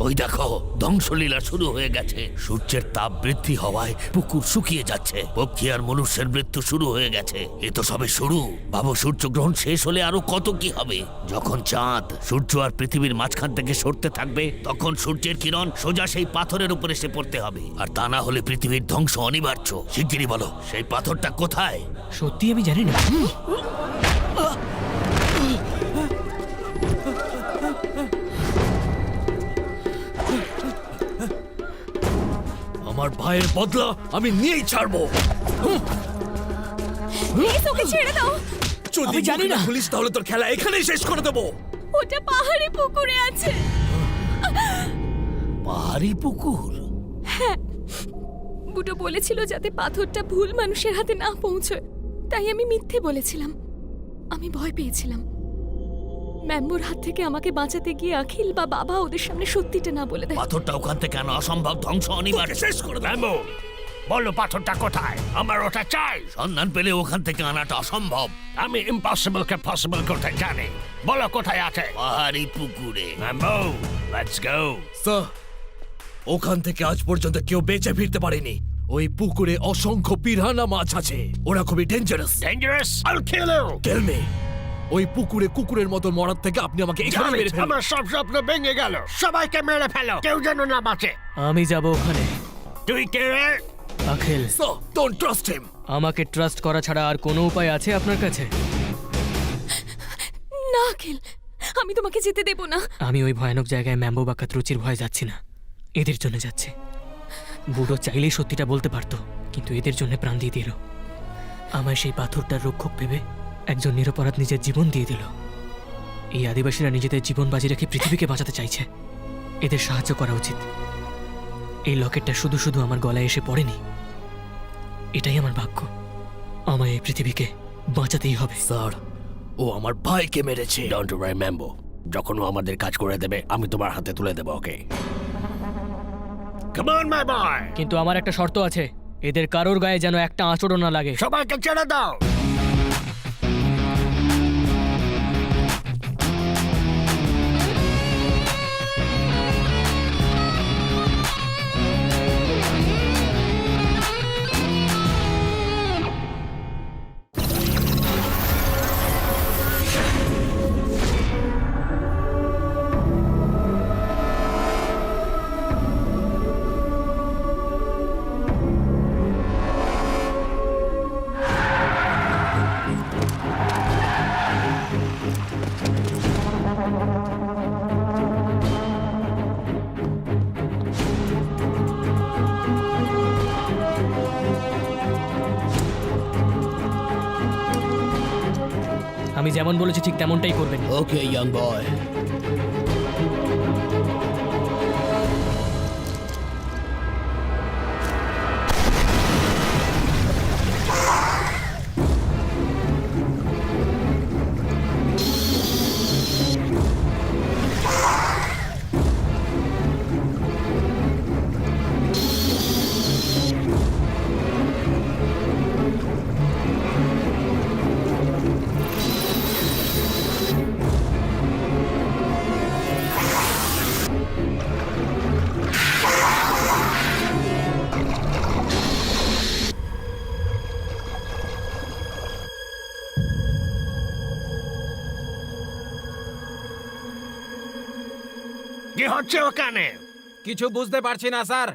ওই দেখো ধ্বংসলীলা শুরু হয়ে গেছে। সূর্যের তাপ বৃদ্ধি হওয়ায় পুকুর শুকিয়ে যাচ্ছে, পক্ষী আর মনুষ্যের মৃত্যু শুরু হয়ে গেছে। এ তো সবে শুরু। ভাবো সূর্যগ্রহণ শেষ হলে আরো কত কি হবে। যখন চাঁদ সূর্য আর পৃথিবীর মাঝখান থেকে সরতে থাকবে, তখন সূর্যের কিরণ সোজা সেই পাথরের উপর এসে পড়তে হবে, আর তা না হলে পৃথিবীর ধ্বংস অনিবার্য। শিগগিরই বলো সেই পাথরটা কোথায়? সত্যি আমি জানি না। আমার ভাইয়ের বদলা আমি নিয়েই ছাড়বো। প্লিজ ওকে ছেড়ে দাও। যদি জানি না পুলিশ তাহলে তোর খেলা এখানেই শেষ করে দেবো। ওটা পাহাড়ি পুকুরে আছে। পাহাড়ি পুকুর? হ্যাঁ, বুটো বলেছিল যাতে পাথরটা ভুল মানুষের হাতে না পৌঁছয়, তাই আমি মিথ্যে বলেছিলাম। আমি ভয় পেয়েছিলাম ম্যাম্বোর হাত থেকে আমাকে বাঁচাতে গিয়ে অখিল বা বাবা ওদের সামনে সত্যিটা না বলে দেয়। পাথরটা ওখান থেকে আনা অসম্ভব, ধ্বংস অনিবার্য। শেষ করে দেবো। বলো পাথরটা কোথায়? আমার ওটা চাই। সন্ধান পেলে ওখান থেকে আনাটা অসম্ভব। আমি ইম্পসিবলকে পসিবল করতে জানি। বলো কোথায় আছে? পাহাড়ি পুকুরে। Mambo, let's go. স্যার, ওখান থেকে আজ পর্যন্ত কেউ বেঁচে ফিরতে পারেনি। ওই পুকুরে অসংখ্য পিরানা মাছ আছে, ওরা খুবই ডেঞ্জারাস। ডেঞ্জারাস? আইল কিল ইউ। টেল মি, ওই পুকুরে কুকুরের মতো মরার থেকে আপনি আমাকে এখানে মেরে ফেলুন। আমার সব স্বপ্ন ভেঙে গেল। সবাইকে মেরে ফেলো, কেউ যেন না বাঁচে। আমি যাব ওখানে। তুই কে রে? অখিল, স্যার, ডোন্ট ট্রাস্ট হিম। আমাকে ট্রাস্ট করা ছাড়া আর কোনো উপায় আছে আপনার কাছে? না অখিল, আমি তোমাকে যেতে দেব না। আমি ওই ভয়ানক জায়গায় ম্যাম্বো বা কাতরুচির ভয়ে যাচ্ছি না, এদের জন্য যাচ্ছি। বুড়ো চাইলেই সত্যিটা বলতে পারতো, কিন্তু এদের জন্য প্রাণ দিয়ে দিল। আমায় সেই পাথরটার রক্ষক ভেবে একজন নিরপরাধ নিজের জীবন দিয়ে দিল। এই আদিবাসীরা নিজেদের জীবন বাজি রেখে পৃথিবীকে বাঁচাতে চাইছে, এদের সাহায্য করা উচিত। এই লকেটটা শুধু শুধু আমার গলায় এসে পড়েনি, এটাই আমার ভাগ্য। আমায় এই পৃথিবীকে বাঁচাতেই হবে। স্যার, ও আমার ভাইকে মেরেছে। ডোন্ট ওয়ারি ম্যাম্বো, যখন ও আমাদের কাজ করে দেবে আমি তোমার হাতে তুলে দেবো ওকে। কাম অন মাই বয়। কিন্তু আমার একটা শর্ত আছে, এদের কারোর গায়ে যেন একটা আঁচড়ও না লাগে। সবাইকে ছেড়ে দাও। আমি যেমন বলেছি ঠিক তেমনটাই করবেন। ওকে ইয়াং বয়। কি হচ্ছে ওখানে? কিছু বুঝতে পারছি না স্যার।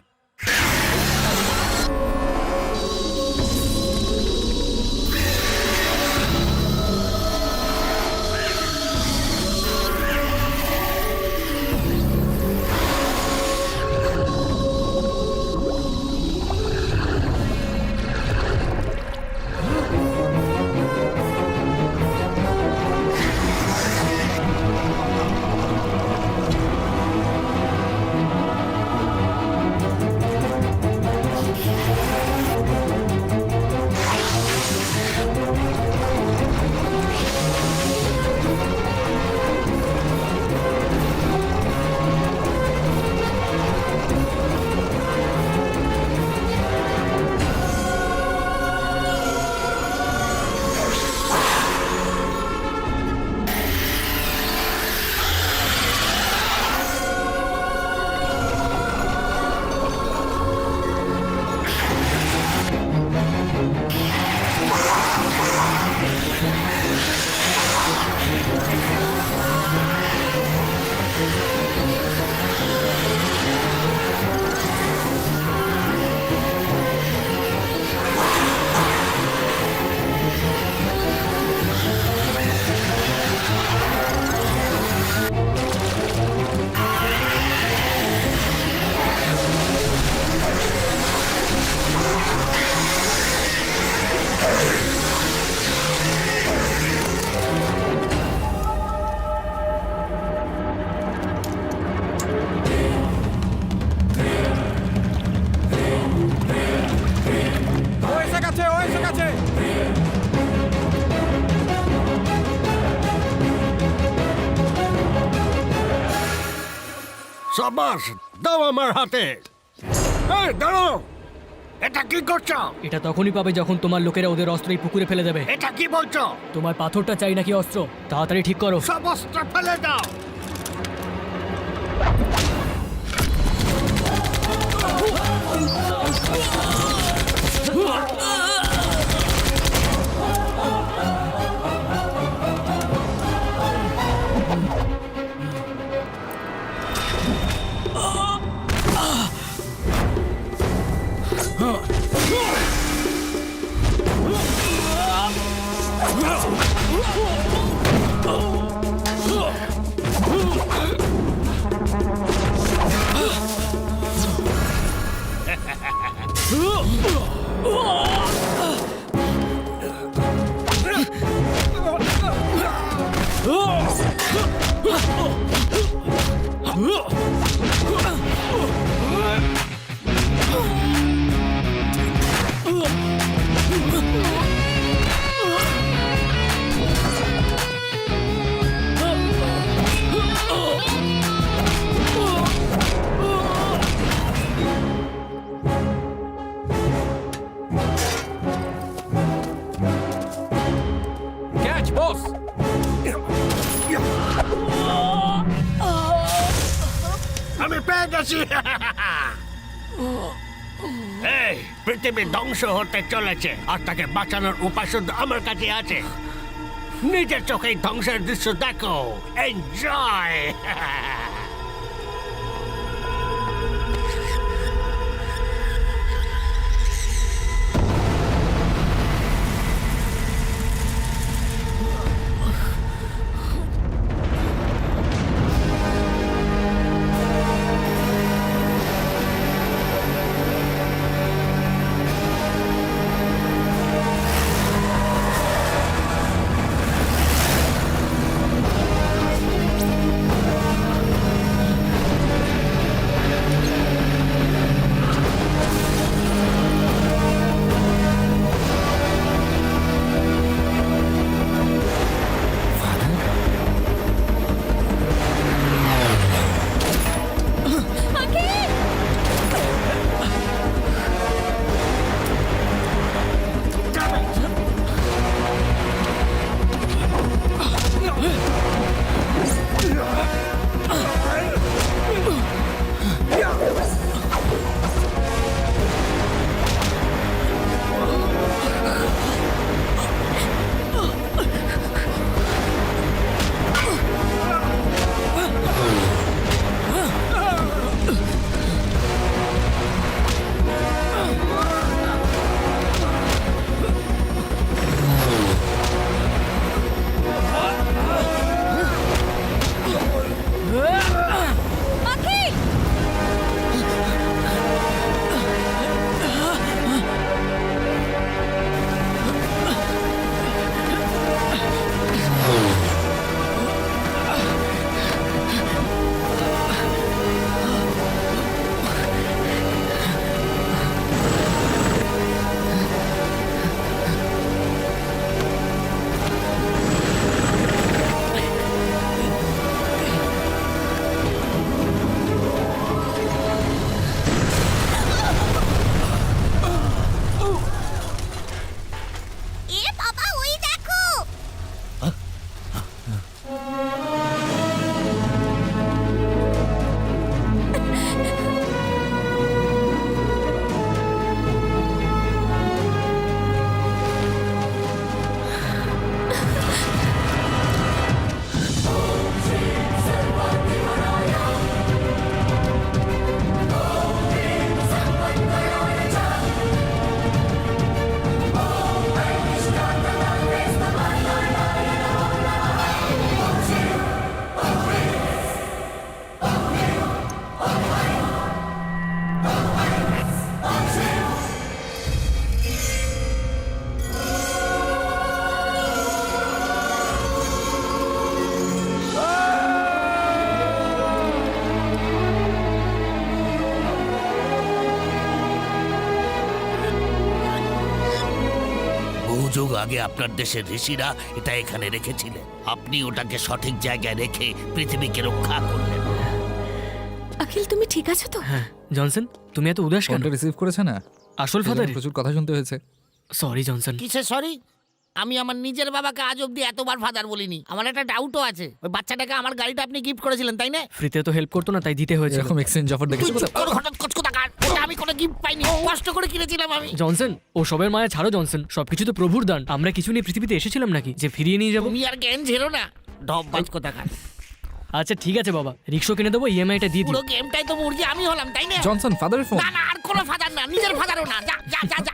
সাবাস, দাও আমার হাতে। এই দাঁড়াও, এটা কি করছো? এটা তখনই পাবে যখন তোমার লোকেরা ওদের অস্ত্র এই পুকুরে ফেলে দেবে। এটা কি বলছো? তোমার পাথরটা চাই নাকি অস্ত্র? তাড়াতাড়ি ঠিক করো। সব অস্ত্র ফেলে দাও। ক্যাচ বস। আমি পেয়ে গেছি। এই পৃথিবী ধ্বংস হতে চলেছে, আর তাকে বাঁচানোর উপায় শুধু আমার কাছে আছে। নিজের চোখেই ধ্বংসের দৃশ্য দেখো, এনজয়। যুগ আগে আপনার দেশের ঋষিরা এটা এখানে রেখেছিলেন। আপনি ওটাকে সঠিক জায়গায় রেখে পৃথিবীকে রক্ষা করলেন। আখিল তুমি ঠিক আছো তো? হ্যাঁ জনসন, তুমি এত উদাস কেন? ফোনটা রিসিভ করেছে না, আসল সেজন্য ফাদার? প্রচুর কথা শুনতে হয়েছে। Sorry Johnson. কিসে সরি? আমি আমার নিজের বাবাকে আজ অব্দি এতবার ফাদার বলিনি। আমার একটা ডাউটও আছে, ওই বাচ্চাটাকে আমার গাড়িটা আপনি গিফট করেছিলেন তাই না? ফ্রিতে তো হেল্প করতো না, তাই দিতে হয়েছিল। এরকম এক্সচেঞ্জ অফার তুই দেখেছো চুপ কোথাও? কর, হঠাৎ কচকদাকার। ওটা আমি কোনো গিফট পাইনি, কষ্ট করে কিনেছিলাম আমি। জনসন, ও সবের মায়া ছাড়ো জনসন, সবকিছু তো প্রভুর দান। আমরা কিছু নিয়ে পৃথিবীতে এসেছিলাম নাকি যে ফিরিয়ে নিয়ে যাবো? তুমি আর জ্ঞান ঝেড়ো না, ঢপ বাজ কোথাকার। আচ্ছা ঠিক আছে বাবা, রিক্সা কিনে দেবো, ইএমআইটা দিয়ে দিও। পুরো গেমটাই তো মুরগি আমি হলাম তাই না? জনসন, ফাদারের ফোন। না না, আর কোনো ফাদার না, নিজের ফাদারও না। যা যা যা যা।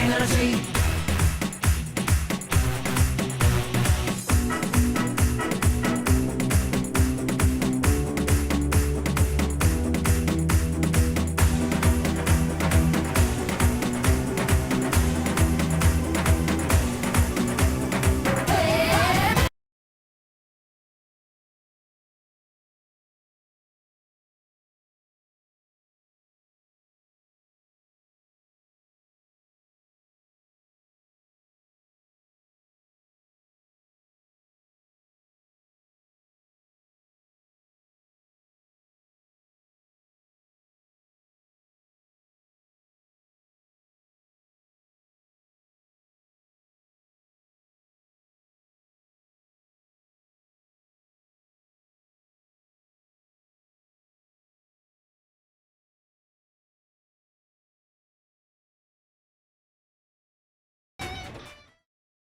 Energy.